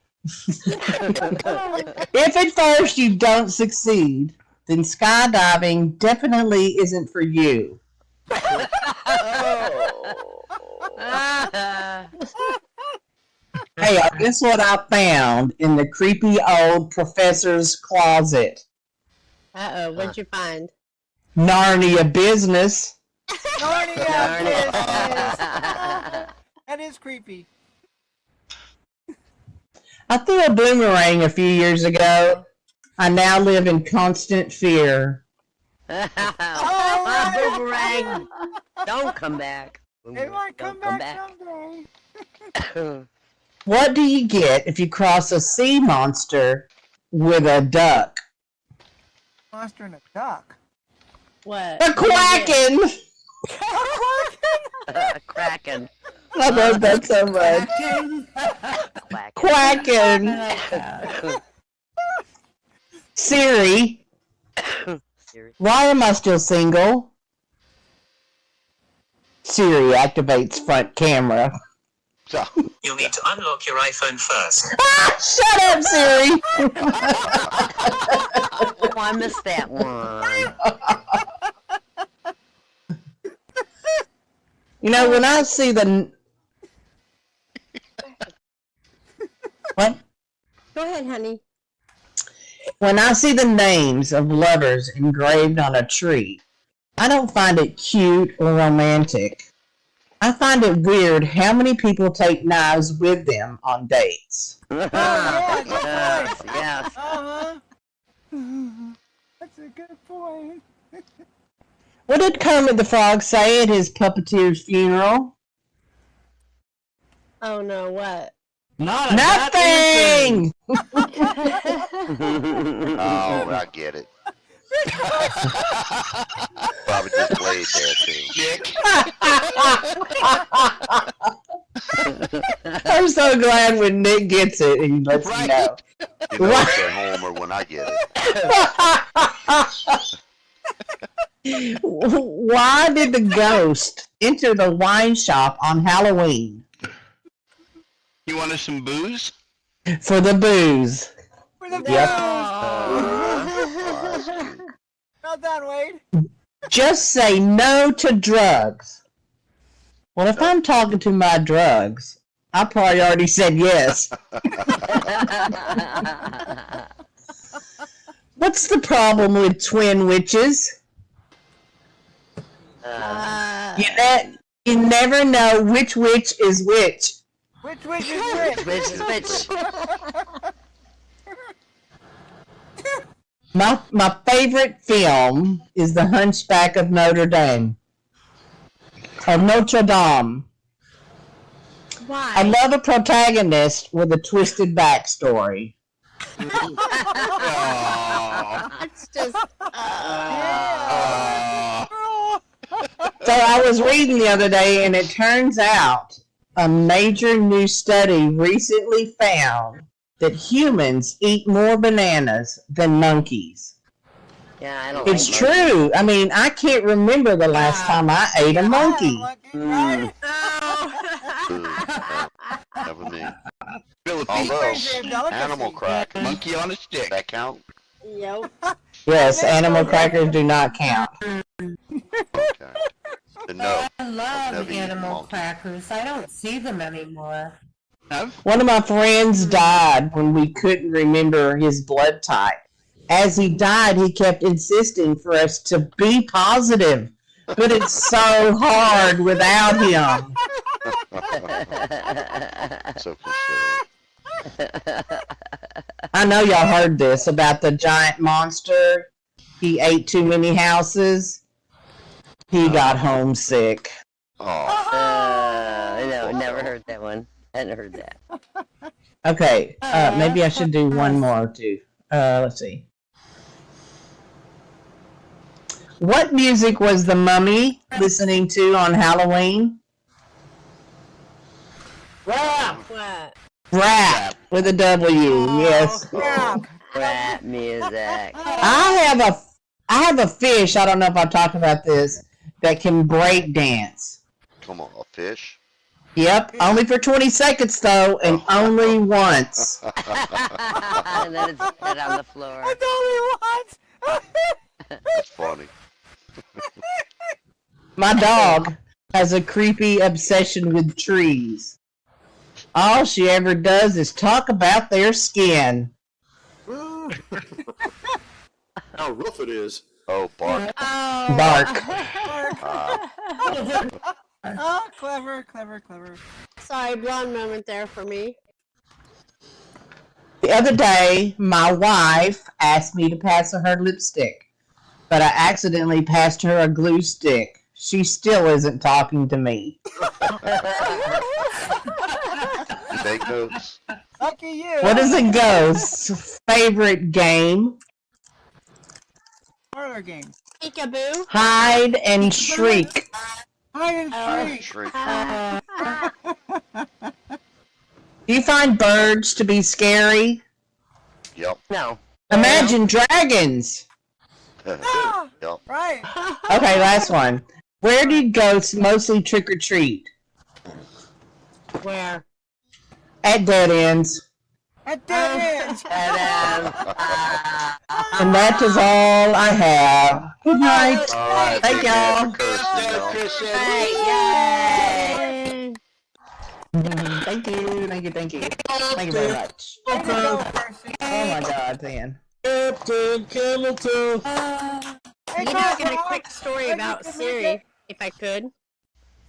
If at first you don't succeed, then skydiving definitely isn't for you. Hey, guess what I found in the creepy old professor's closet? Uh-oh, what'd you find? Narnia business. Narnia business. That is creepy. I threw a boomerang a few years ago. I now live in constant fear. Boomerang. Don't come back. It might come Don't back someday. What do you get if you cross a sea monster with a duck? Monster and a duck. What? A kraken! Kraken. I love that so much. Quack. Kraken! Siri, Serious. why am I still single? Siri activates front camera. So, You'll need to unlock your iPhone first. Shut up, Siri! Oh, I missed that one. You know, when I see the... What? Go ahead, honey. When I see the names of lovers engraved on a tree, I don't find it cute or romantic. I find it weird how many people take knives with them on dates. yeah, Yes, good yes. Uh-huh. That's a good point. What did Kermit the Frog say at his puppeteer's funeral? Oh no, what? Not a Nothing! Oh, I get it. Probably just played there too. Nick. I'm so glad when Nick gets it and he lets me know. You know it's at home or when I get it. Why did the ghost enter the wine shop on Halloween? You wanted some booze? For the booze. For the Yep. Well done, Wade. Just say no to drugs. Well, if I'm talking to my drugs, I probably already said yes. What's the problem with twin witches? You never know which witch is which. Which is which? Which is which? My favorite film is The Hunchback of Notre Dame. Of Notre Dame. Why? I love a protagonist with a twisted backstory. It's just. So I was reading the other day, and it turns out a major new study recently found that humans eat more bananas than monkeys. Yeah, I don't It's like true. I mean, I can't remember the last time I ate a monkey. Mm. Never me. Philippines. Although, animal crackers, Monkey on a stick. that count? Yep. Yes, animal crackers do not count. Okay. But no, I love never eaten animal monkey. crackers. I don't see them anymore. One of my friends died when we couldn't remember his blood type. As he died, he kept insisting for us to be positive, but it's so hard without him. So considerate. I know y'all heard this about the giant monster. He ate too many houses. He got homesick. Oh, No, never heard that one. Hadn't heard that. Okay, maybe I should do one more too. Let's see. What music was the mummy listening to on Halloween? What? Rap with a W. Yes. Rap music. I have a fish. I don't know if I talked about this that can break dance. come on, a fish? Yep, only for 20 seconds though, and only once. And then it's dead on the floor. That's all he wants. That's funny. My dog has a creepy obsession with trees. All she ever does is talk about their skin. How rough it is. Oh, bark. Bark. Oh, clever, clever, clever. Sorry, blonde moment there for me. The other day, my wife asked me to pass her lipstick, but I accidentally passed her a glue stick. She still isn't talking to me. Take notes. Lucky you. What is a ghost's favorite game? Parlor game. Peekaboo. Hide and shriek. Hide and Shriek. Do you find birds to be scary? Yep. No. Imagine Dragons. Yep. Right. Okay, last one. Where did ghosts mostly trick or treat? Where? At dead ends. At dead ends. And that is all I have. Good night. All right. Thank big man y'all. for cursing, y'all. Christian. Yay! Thank you. Thank you. Thank you. Thank you very much. Way to go, Percy. Oh my God, Dan. Captain Camilton. Hey, You know, I got a Cosmo. quick story Hey, about look at Siri, if I could.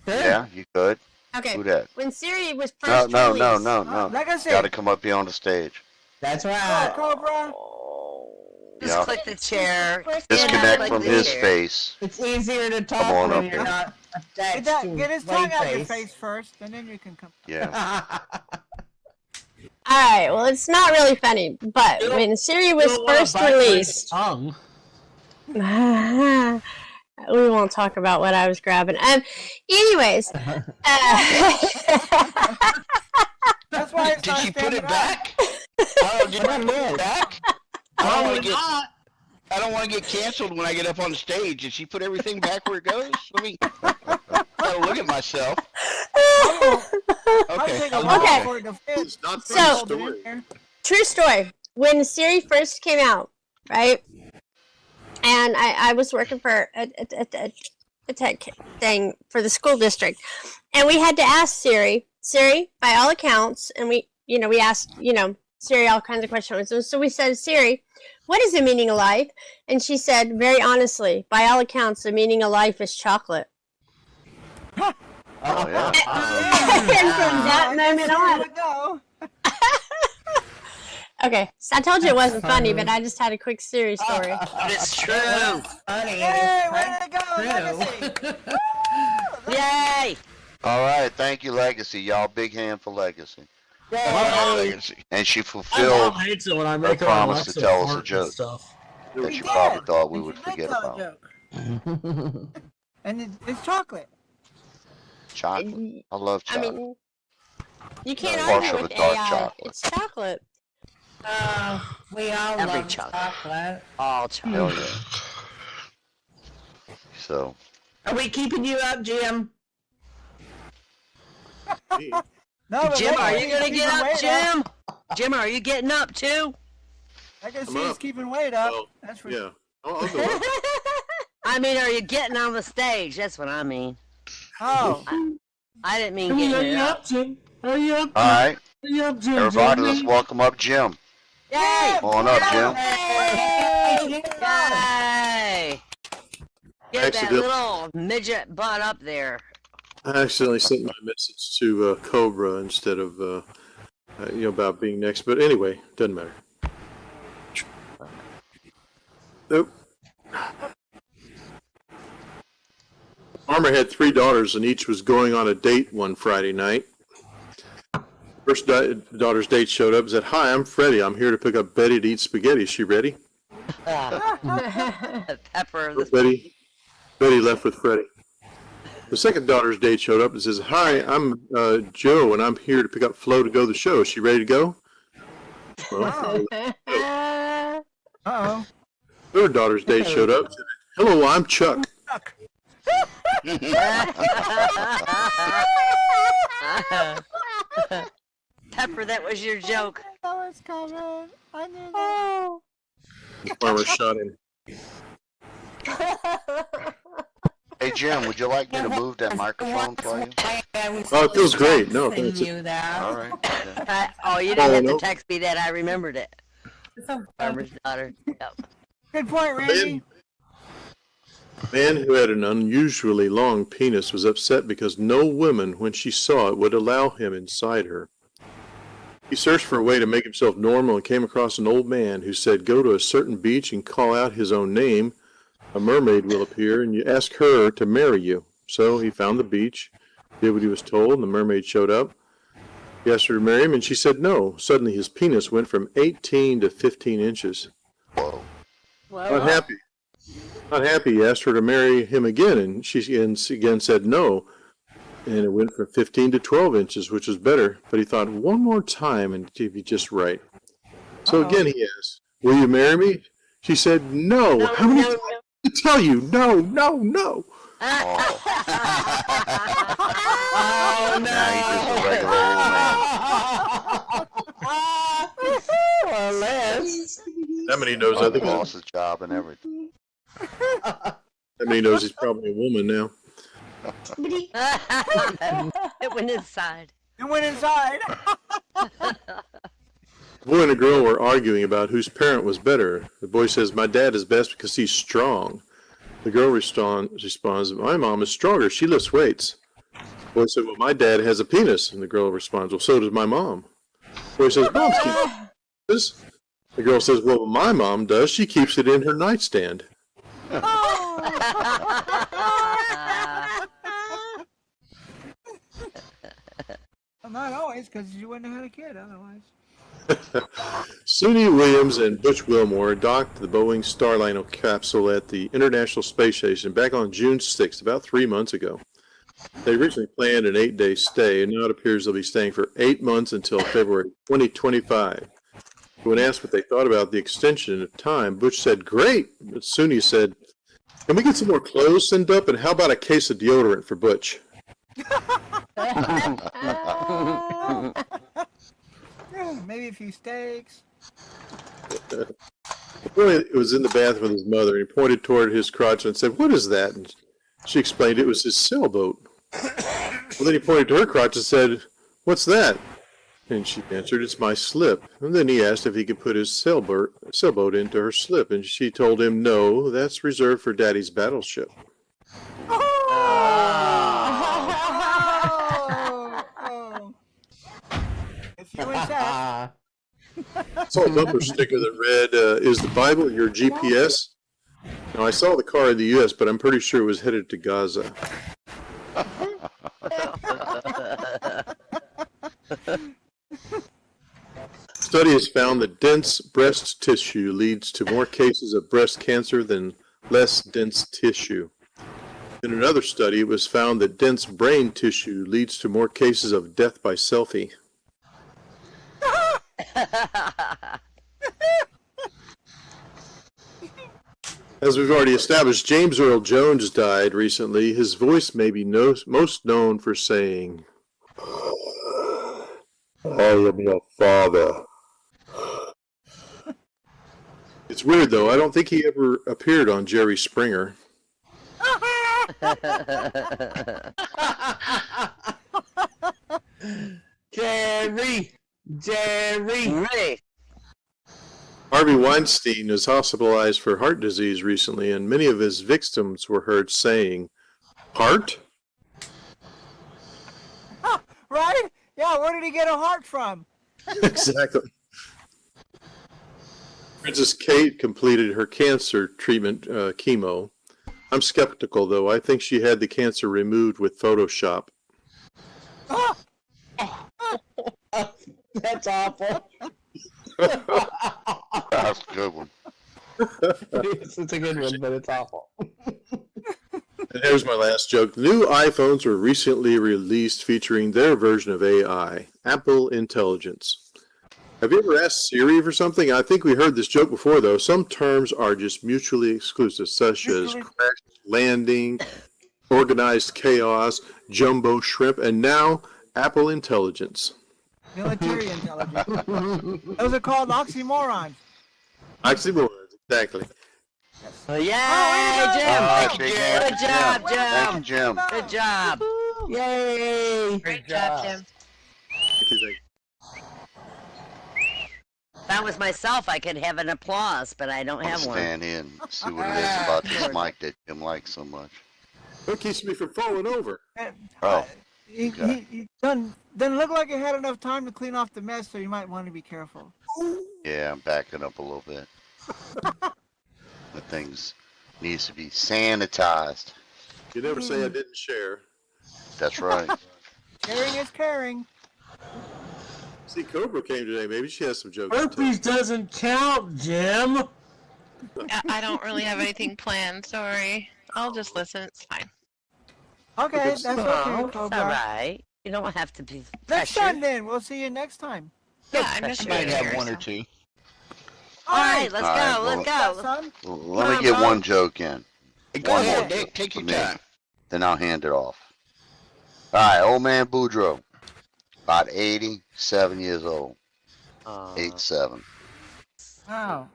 Yeah, you could. Okay. Who that? When Siri was No, first no, released, no. Legacy. Got to come up here on the stage. That's Oh, right. Cobra. Just Yeah. click the chair. Disconnect click from the his chair. face. It's easier to Come talk on when up you're here. not attached Get his tongue out your face. face first, and then you can come. Yeah. Alright, well, it's not really funny, but You don't- when Siri You was don't wanna first bite my released, tongue. we won't talk about what I was grabbing. Anyways, That's why it's Did not she put standing it up. back? Oh, did you put it back? Probably not. I don't want to get canceled when I get up on the stage. Did she put everything back where it goes? Let me gotta look at myself. I'll Okay. take a I'll while look. Okay. for it to fit. It's not So- funny Hold it in story. there. true story. When Siri first came out, right? And I was working for a tech thing for the school district, and we had to ask Siri, by all accounts, and we asked, Siri all kinds of questions. So we said, Siri, what is the meaning of life? And she said, very honestly, by all accounts, the meaning of life is chocolate. Oh, yeah. And from that moment on, Would know. okay, so I told you it wasn't funny, but I just had a quick Siri story. But it's true. Funny. Hey, way to go, Legacy. Yay! All right. Thank you, Legacy. Y'all big hand for Legacy. Legacy. And she My mom fulfilled hates it when I make her promise to Alexa tell us a fart and joke. stuff. that He you probably did. thought we And would she did forget tell a about. joke. And it's chocolate. Chocolate. I love I chocolate. mean, you can't Partial argue to with dark AI. chocolate. It's chocolate. We all Every love chocolate. chocolate. All Hell chocolate. yeah. So, Are we keeping you up, Jim? No, but Jim, are you Legacy's gonna keeping get up, weight Jim? Jim, are you getting up too? Legacy's I'm up. keeping weight up. Well, That's for Yeah. I'll go up. I mean, are you getting on the stage? That's what I mean. Oh, I didn't mean getting it up. Jim? Hurry up, all right. hurry up, Jim. Everybody, let's welcome up Jim. Yay! Come on up, Jim. Yay! Get that Accident- little midget butt up there. I accidentally sent my message to Cobra instead of, about being next. But anyway, doesn't matter. Nope. Farmer had 3 daughters, and each was going on a date one Friday night. First daughter's date showed up and said, "Hi, I'm Freddie. I'm here to pick up Betty to eat spaghetti. Is she ready?" Pepper. Betty left with Freddie. The second daughter's date showed up and says, "Hi, I'm Joe, and I'm here to pick up Flo to go to the show. Is she ready to go?" Well, uh-oh. third daughter's date showed up and said, "Hello, I'm Chuck." Pepper, that was your joke. I know it's coming. I knew that. The farmer shot him. Hey, Jim, would you like me to move that microphone for you? Oh, it feels great. No, Send thanks. you that. All right. Okay. You didn't have no. to text me that. I remembered it. So, Farmer's daughter. Yep. Good point, Randy. A man who had an unusually long penis was upset because no woman, when she saw it, would allow him inside her. He searched for a way to make himself normal and came across an old man who said, "Go to a certain beach and call out his own name. A mermaid will appear, and you ask her to marry you." So he found the beach, did what he was told, and the mermaid showed up. He asked her to marry him, and she said no. Suddenly his penis went from 18 to 15 inches. Whoa. Not happy. Not happy, he asked her to marry him again, and she again said no. And it went from 15 to 12 inches, which was better. But he thought, one more time, and it'd be just right. So again he asked, will you marry me? She said, no. No, How many no, times to tell you? No, no, no. Oh, Oh, no. now he's just a regular old man. Or less. How many knows? I Probably think lost his job and everything. how many knows he's probably a woman now. It went inside. It went inside. The boy and a girl were arguing about whose parent was better. The boy says, my dad is best because he's strong. The girl responds, my mom is stronger. She lifts weights. The boy said, well, my dad has a penis. And the girl responds, well, so does my mom. The boy says, Mom's keeping this. The girl says, well, my mom does. She keeps it in her nightstand. Well, not always, because you wouldn't have had a kid otherwise. Suni Williams and Butch Wilmore docked the Boeing Starliner capsule at the International Space Station back on June 6th, about 3 months ago. They originally planned an 8-day stay, and now it appears they'll be staying for 8 months until February 2025. When asked what they thought about the extension of time, Butch said, great, but Suni said, can we get some more clothes sent up, and how about a case of deodorant for Butch? Maybe a few steaks. The boy was in the bathroom with his mother, and he pointed toward his crotch and said, what is that? And she explained it was his sailboat. Well, then he pointed to her crotch and said, what's that? And she answered, it's my slip. And then he asked if he could put his sailboat into her slip, and she told him, no, that's reserved for Daddy's battleship. If you wish that. I saw a bumper sticker that read, is the Bible your GPS? Now, I saw the car in the U.S., but I'm pretty sure it was headed to Gaza. Study has found that dense breast tissue leads to more cases of breast cancer than less dense tissue. In another study, it was found that dense brain tissue leads to more cases of death by selfie. As we've already established, James Earl Jones died recently. His voice may be most known for saying, I am your father. It's weird, though. I don't think he ever appeared on Jerry Springer. Jerry. Harvey Weinstein was hospitalized for heart disease recently, and many of his victims were heard saying, heart? Right? Yeah, where did he get a heart from? Exactly. Princess Kate completed her cancer treatment, chemo. I'm skeptical, though. I think she had the cancer removed with Photoshop. That's awful. That's a good one. It's a good one, but it's awful. And here's my last joke. New iPhones were recently released featuring their version of AI, Apple Intelligence. Have you ever asked Siri for something? I think we heard this joke before, though. Some terms are just mutually exclusive, such as crash landing, organized chaos, jumbo shrimp, and now Apple Intelligence. Military intelligence. Those are called oxymorons. Oxymorons, exactly. Yay, Jim! All right, Thank you, big Jim. man. Good job, Thank you, Jim. Jim. Good job. Yay! Great job, Tim. Thank you. If I was myself, I could have an applause, but I don't have one. Stand in, see what it is about this mic that Jim likes so much. What keeps me from falling over? Oh, He doesn't look like he had enough time to clean off the mess, so you might want to be careful. yeah, I'm backing up a little bit. The things needs to be sanitized. You never say I didn't share. That's right. Sharing is caring. See, Cobra came today. Maybe she has some jokes. Herpes doesn't count, Jim. I don't really have anything planned. Sorry. I'll just listen. It's fine. Okay, that's okay, Oh, it's Cobra. all right. You don't have to be Next time pressured. then, we'll see you next time. Yeah, I'm just pressure. Might here, have one or so. two. All right, let's All right, go. well- Let's go. Son, Let Come me get on, one joke in. Go One more ahead, joke Dick. Take for your me. time. Then I'll hand it off. All right, old man Boudreaux, about 87 years old, 87. wow.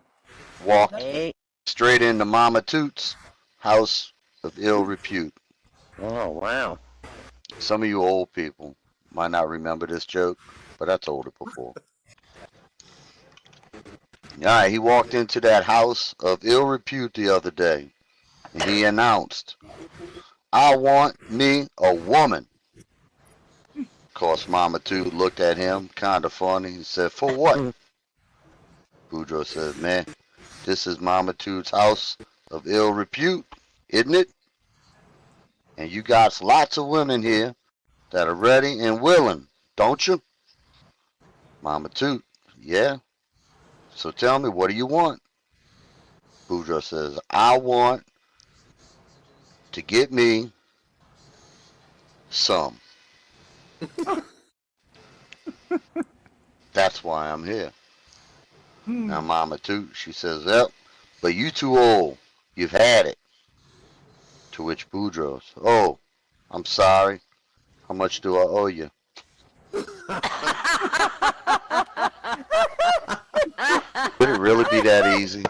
Walked Hey. straight into Mama Toots' house of ill repute. Oh, wow. Some of you old people might not remember this joke, but I told it before. All right, he walked into that house of ill repute the other day, and he announced, "I want me a woman." Of course, Mama Toot looked at him kind of funny and said, "For what?" Boudreaux said, "Man, this is Mama Toot's house of ill repute, isn't it? And you got lots of women here that are ready and willing, don't you?" Mama Toot, "Yeah. So tell me, what do you want?" Boudreaux says, "I want to get me some. That's why I'm here." Now Mama Toot, she says, "Yep, but you too old. You've had it." To which Boudreaux, "Oh, I'm sorry. How much do I owe you?" Could it really be that easy?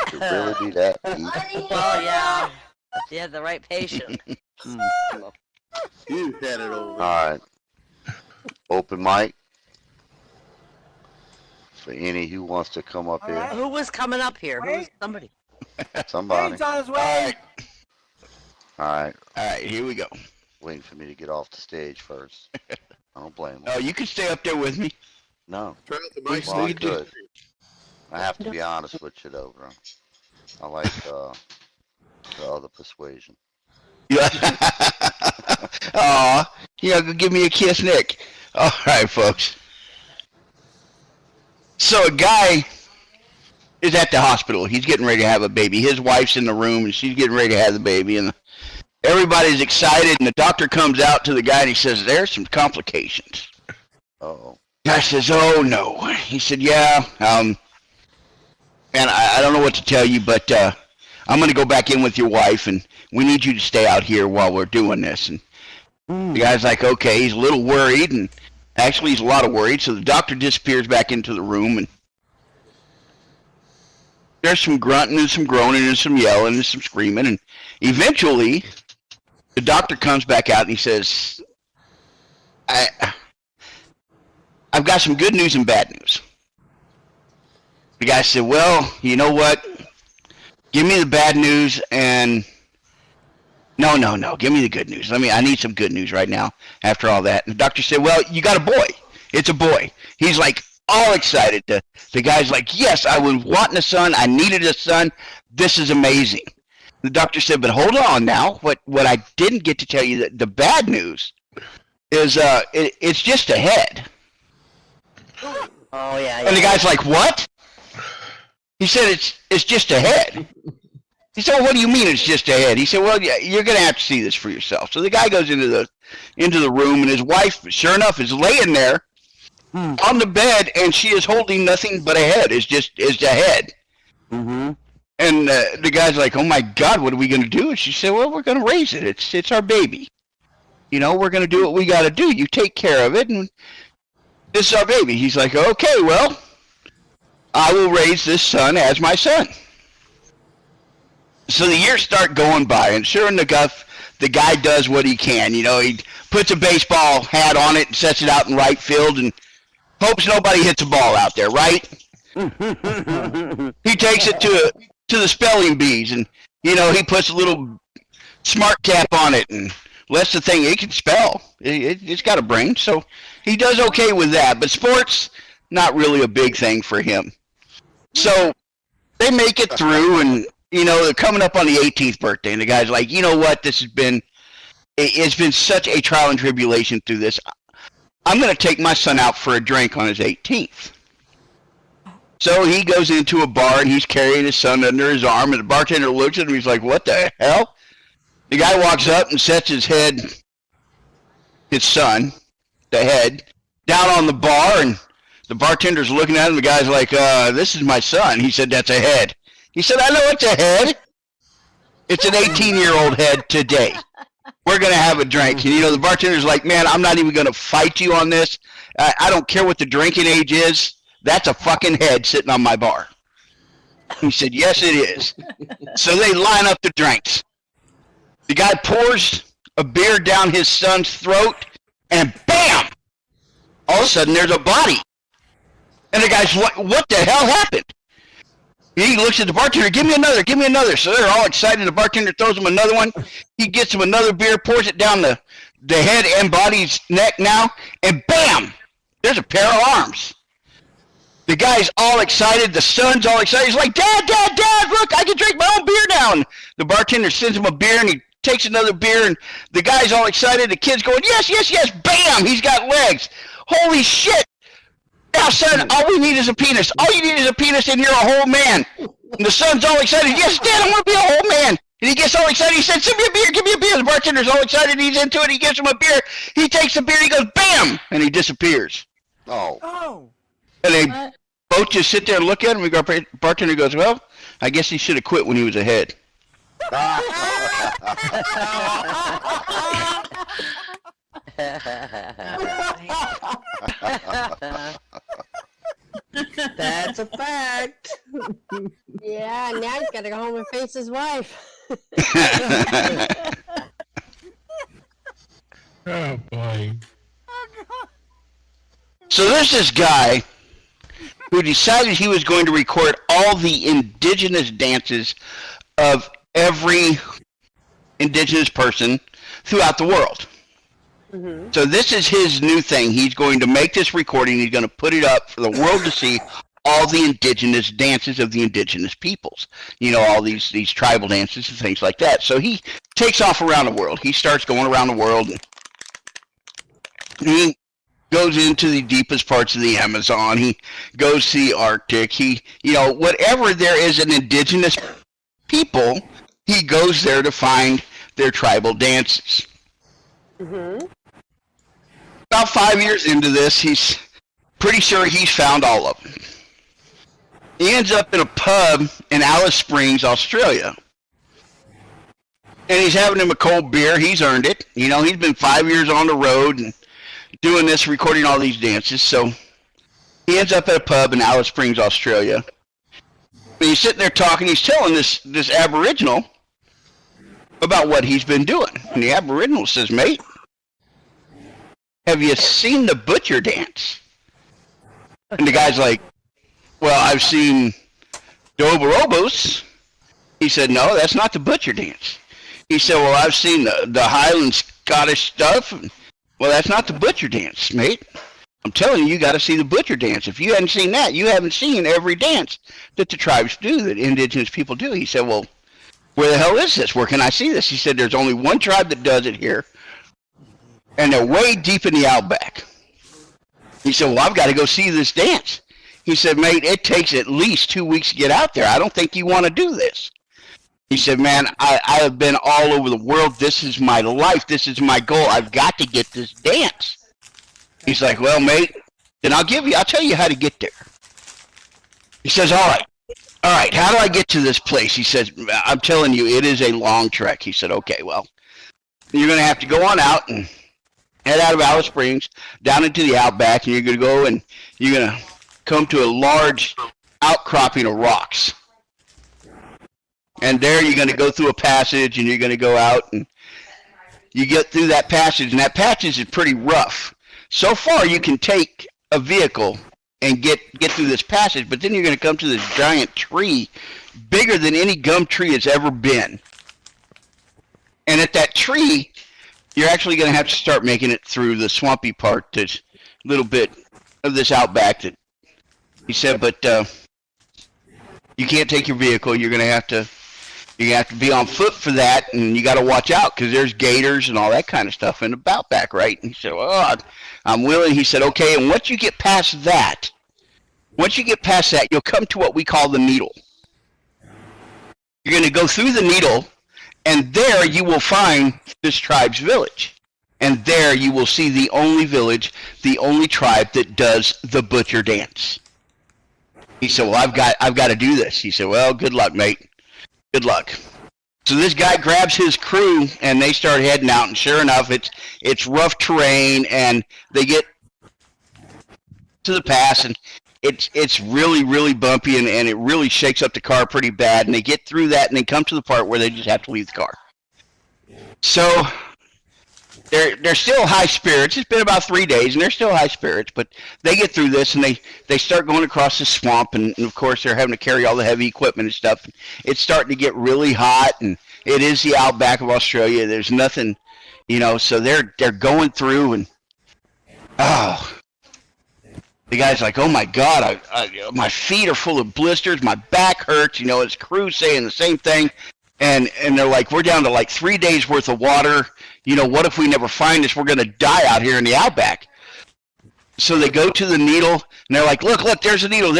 Could it really be that easy? Well, yeah. If you had the right patient. You had it over. Alright. Open mic. For any who wants to come up here. Who was coming up here? Who was somebody? Somebody. Wade's on his All way. right. Alright. All right, here we go. Waiting for me to get off the stage first. I don't blame him. Oh, you can stay up there with me. No. Try out the mic. Well, I you do. could. I have to be honest with you though, bro. I like the other persuasion. Yeah. Aw, you know, give me a kiss, Nick. All right, folks. So a guy is at the hospital. He's getting ready to have a baby. His wife's in the room, and she's getting ready to have the baby. And everybody's excited, and the doctor comes out to the guy, and he says, "There's some complications." Uh-oh. Guy says, "Oh, no." He said, "Yeah, and I don't know what to tell you, but I'm going to go back in with your wife, and we need you to stay out here while we're doing this." And the guy's like, okay. He's a little worried, and actually he's a lot of worried, so the doctor disappears back into the room, and there's some grunting and some groaning and some yelling and some screaming, and eventually the doctor comes back out and he says, I've got some good news and bad news. The guy said, "Well, you know what? Give me the bad news and no, give me the good news. I need some good news right now after all that." And the doctor said, "Well, you got a boy. It's a boy." He's like all excited. The guy's like, "Yes, I was wanting a son. I needed a son. This is amazing." The doctor said, "But hold on now. What I didn't get to tell you, that the bad news is it's just a head." Oh, yeah. And the guy's like, "What?" He said, it's just a head. He said, "Well, what do you mean it's just a head?" He said, "Well, yeah, you're going to have to see this for yourself." So the guy goes into the room, and his wife, sure enough, is laying there on the bed, and she is holding nothing but a head. It's a head. Mm-hmm. And the guy's like, "Oh my God, what are we going to do?" And she said, "Well, we're going to raise it. It's our baby. You know, we're going to do what we got to do. You take care of it, and this is our baby." He's like, "Okay, well, I will raise this son as my son." So the years start going by, and sure enough, the guy does what he can. You know, he puts a baseball hat on it and sets it out in right field and hopes nobody hits a ball out there, right? He takes it to the spelling bees, and, you know, he puts a little smart cap on it and lets the thing, it can spell. It's got a brain, so he does okay with that. But sports, not really a big thing for him. So they make it through, and, you know, they're coming up on the 18th birthday, and the guy's like, "You know what, it's been such a trial and tribulation through this. I'm going to take my son out for a drink on his 18th. So he goes into a bar, and he's carrying his son under his arm, and the bartender looks at him, he's like, "What the hell?" The guy walks up and sets his son, the head, down on the bar and The bartender's looking at him. The guy's like, this is my son. He said, that's a head. He said, I know it's a head. It's an 18-year-old head today. We're going to have a drink. And, the bartender's like, man, I'm not even going to fight you on this. I don't care what the drinking age is. That's a fucking head sitting on my bar. He said, yes, it is. So they line up the drinks. The guy pours a beer down his son's throat, and bam! All of a sudden, there's a body. And the guy's, what the hell happened? He looks at the bartender, give me another. So they're all excited. The bartender throws him another one. He gets him another beer, pours it down the head and body's neck now, and bam! There's a pair of arms. The guy's all excited. The son's all excited. He's like, Dad, look, I can drink my own beer now. The bartender sends him a beer, and he takes another beer, and the guy's all excited. The kid's going, yes, bam! He's got legs. Holy shit! Now, son, all we need is a penis. All you need is a penis, and you're a whole man. And the son's all excited. Yes, Dad, I want to be a whole man. And he gets all excited. He says, give me a beer. The bartender's all excited. He's into it. He gives him a beer. He takes the beer. He goes, bam! And he disappears. Oh. And they both just sit there and look at him. The bartender goes, well, I guess he should have quit when he was ahead. That's a fact. Yeah, now he's got to go home and face his wife. Oh boy. So there's this guy who decided he was going to record all the indigenous dances of every indigenous person throughout the world. Mm-hmm. So this is his new thing. He's going to make this recording. He's going to put it up for the world to see all the indigenous dances of the indigenous peoples. All these tribal dances and things like that. So he takes off around the world. He starts going around the world. And he goes into the deepest parts of the Amazon. He goes to the Arctic. Whatever there is an indigenous people, he goes there to find their tribal dances. Mm-hmm. About 5 years into this, he's pretty sure he's found all of them. He ends up in a pub in Alice Springs, Australia. And he's having him a cold beer. He's earned it. He's been 5 years on the road and doing this, recording all these dances. So he ends up at a pub in Alice Springs, Australia. And he's sitting there talking. He's telling this Aboriginal about what he's been doing. And the Aboriginal says, mate, have you seen the butcher dance? And the guy's like, well, I've seen Doborobos. He said, no, that's not the butcher dance. He said, well, I've seen the Highland Scottish stuff. Well, that's not the butcher dance, mate. I'm telling you, you got to see the butcher dance. If you hadn't seen that, you haven't seen every dance that the tribes do, that indigenous people do. He said, well, where the hell is this? Where can I see this? He said, there's only one tribe that does it here, and they're way deep in the outback. He said, well, I've got to go see this dance. He said, mate, it takes at least 2 weeks to get out there. I don't think you want to do this. He said, man, I have been all over the world. This is my life. This is my goal. I've got to get this dance. He's like, well, mate, then I'll tell you how to get there. He says, all right, how do I get to this place? He says, I'm telling you, it is a long trek. He said, okay, well, you're going to have to go on out and head out of Alice Springs, down into the outback, and you're going to go and you're going to come to a large outcropping of rocks. And there you're going to go through a passage, and you're going to go out, and you get through that passage, and that passage is pretty rough. So far, you can take a vehicle and get through this passage, but then you're going to come to this giant tree, bigger than any gum tree has ever been. And at that tree, you're actually going to have to start making it through the swampy part, this little bit of this outback that he said, but you can't take your vehicle. You're going to have to be on foot for that, and you got to watch out because there's gators and all that kind of stuff in the outback, right? And he said, well, I'm willing. He said, okay, and once you get past that, you'll come to what we call the needle. You're going to go through the needle, and there you will find this tribe's village. And there you will see the only village, the only tribe that does the butcher dance. He said, well, I've got to do this. He said, well, good luck, mate. Good luck. So this guy grabs his crew, and they start heading out. And sure enough, it's rough terrain, and they get to the pass, and it's really, really bumpy, and it really shakes up the car pretty bad. And they get through that, and they come to the part where they just have to leave the car. So they're still high spirits. It's been about 3 days, and they're still high spirits. But they get through this, and they start going across the swamp, and of course they're having to carry all the heavy equipment and stuff. It's starting to get really hot, and it is the outback of Australia. There's nothing, So they're going through, and the guy's like, oh my God, my feet are full of blisters, my back hurts. His crew saying the same thing. And they're like, we're down to like 3 days worth of water. What if we never find this? We're going to die out here in the outback. So they go to the needle, and they're like, look, there's a needle.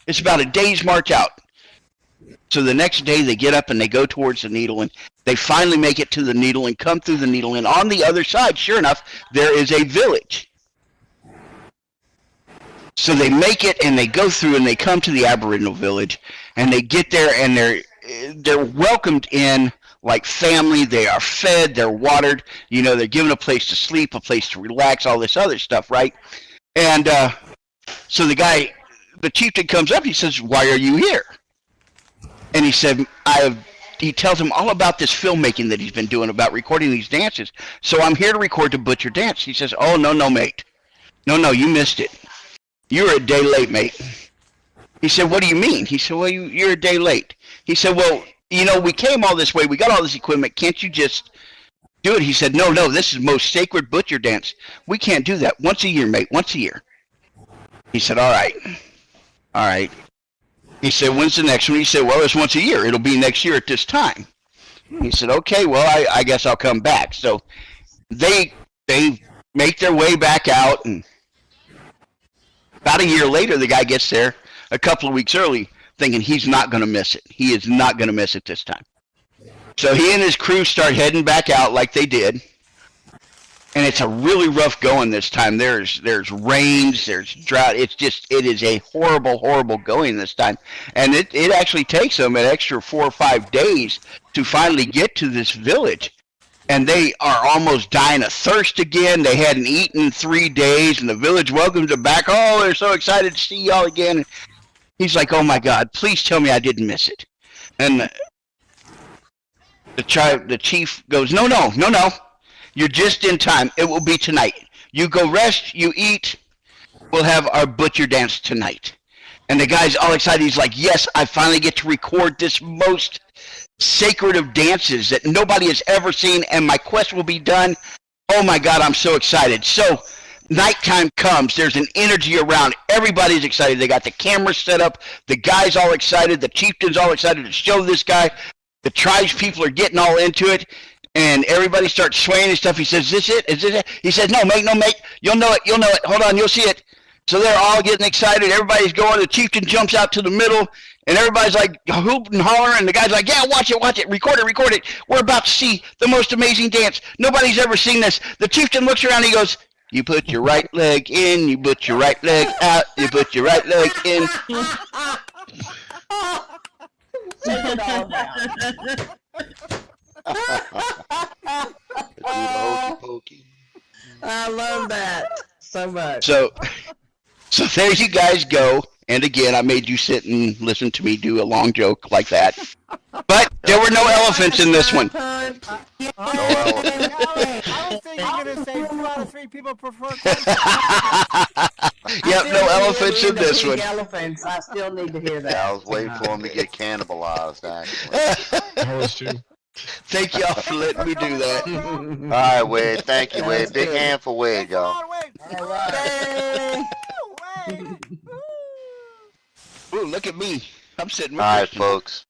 It's about a day's march out. So the next day they get up and they go towards the needle, and they finally make it to the needle and come through the needle. And on the other side, sure enough, there is a village. So they make it, and they go through, and they come to the Aboriginal village, and they get there, and they're welcomed in like family. They are fed, they're watered, they're given a place to sleep, a place to relax, all this other stuff, right? And so the chieftain comes up, he says, why are you here? And he said, he tells him all about this filmmaking that he's been doing about recording these dances. So I'm here to record the butcher dance. He says, oh, no, mate. No, you missed it. You were a day late, mate. He said, what do you mean? He said, well, you're a day late. He said, well, we came all this way. We got all this equipment. Can't you just do it? He said, no, this is the most sacred butcher dance. We can't do that. Once a year, mate, once a year. He said, all right. He said, when's the next one? He said, well, it's once a year. It'll be next year at this time. He said, okay, well, I guess I'll come back. So they make their way back out, and about a year later, the guy gets there a couple of weeks early, thinking he's not going to miss it. He is not going to miss it this time. So he and his crew start heading back out like they did. And it's a really rough going this time. There's rains, there's drought. It is a horrible, horrible going this time. And it actually takes them an extra 4 or 5 days to finally get to this village. And they are almost dying of thirst again. They hadn't eaten in 3 days, and the village welcomes them back. Oh, they're so excited to see y'all again. He's like, oh my God, please tell me I didn't miss it. And the chief goes, no. You're just in time. It will be tonight. You go rest, you eat. We'll have our butcher dance tonight. And the guy's all excited. He's like, yes, I finally get to record this most sacred of dances that nobody has ever seen, and my quest will be done. Oh my God, I'm so excited. So nighttime comes. There's an energy around. Everybody's excited. They got the cameras set up. The guy's all excited. The chieftain's all excited to show this guy. The tribes people are getting all into it. And everybody starts swaying and stuff. He says, is this it? Is this it? He says, no, mate. You'll know it. Hold on, you'll see it. So they're all getting excited. Everybody's going. The chieftain jumps out to the middle, and everybody's like hooping and hollering. And the guy's like, yeah, watch it. Record it. We're about to see the most amazing dance. Nobody's ever seen this. The chieftain looks around and he goes, you put your right leg in, you put your right leg out, you put your right leg in. Take it all down. I love that so much. So there you guys go. And again, I made you sit and listen to me do a long joke like that. But there were no elephants in this one. I was thinking you're going to say 2 out of 3 people prefer Yep, no elephants in this one. Elephants. I still need to hear that. Yeah, I was waiting for him to get cannibalized, actually. I was too. Thank y'all for letting me do that. All right, Wade. Thank you, Wade. Big hand for Wade, y'all. All right. Ooh, look at me. I'm sitting with All right, Christian. folks.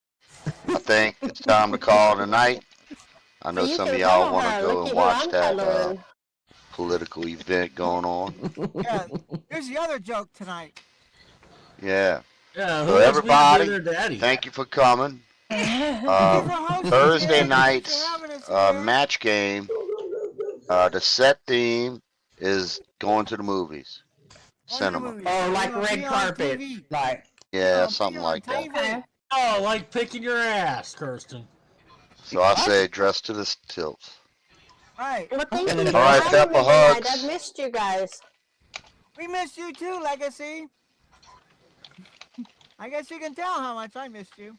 I think it's time to call it a night. I know some of y'all want to go and watch that political event going on. Yeah, here's the other joke tonight. Yeah. Yeah, So everybody, thank you for coming. Thursday night's match game The set theme is going to the movies. Going to the Cinema. movies. Oh, like It'll red be on carpet. TV. Like, Yeah, It'll something be on like that. TV. Okay. Oh, like picking your ass, Kirsten. So I say dress to the tilt. Right. Well, thank All you for right, having Pepper me tonight. Hugs. I've missed you guys. We missed you too, Legacy. I guess you can tell how much I missed you.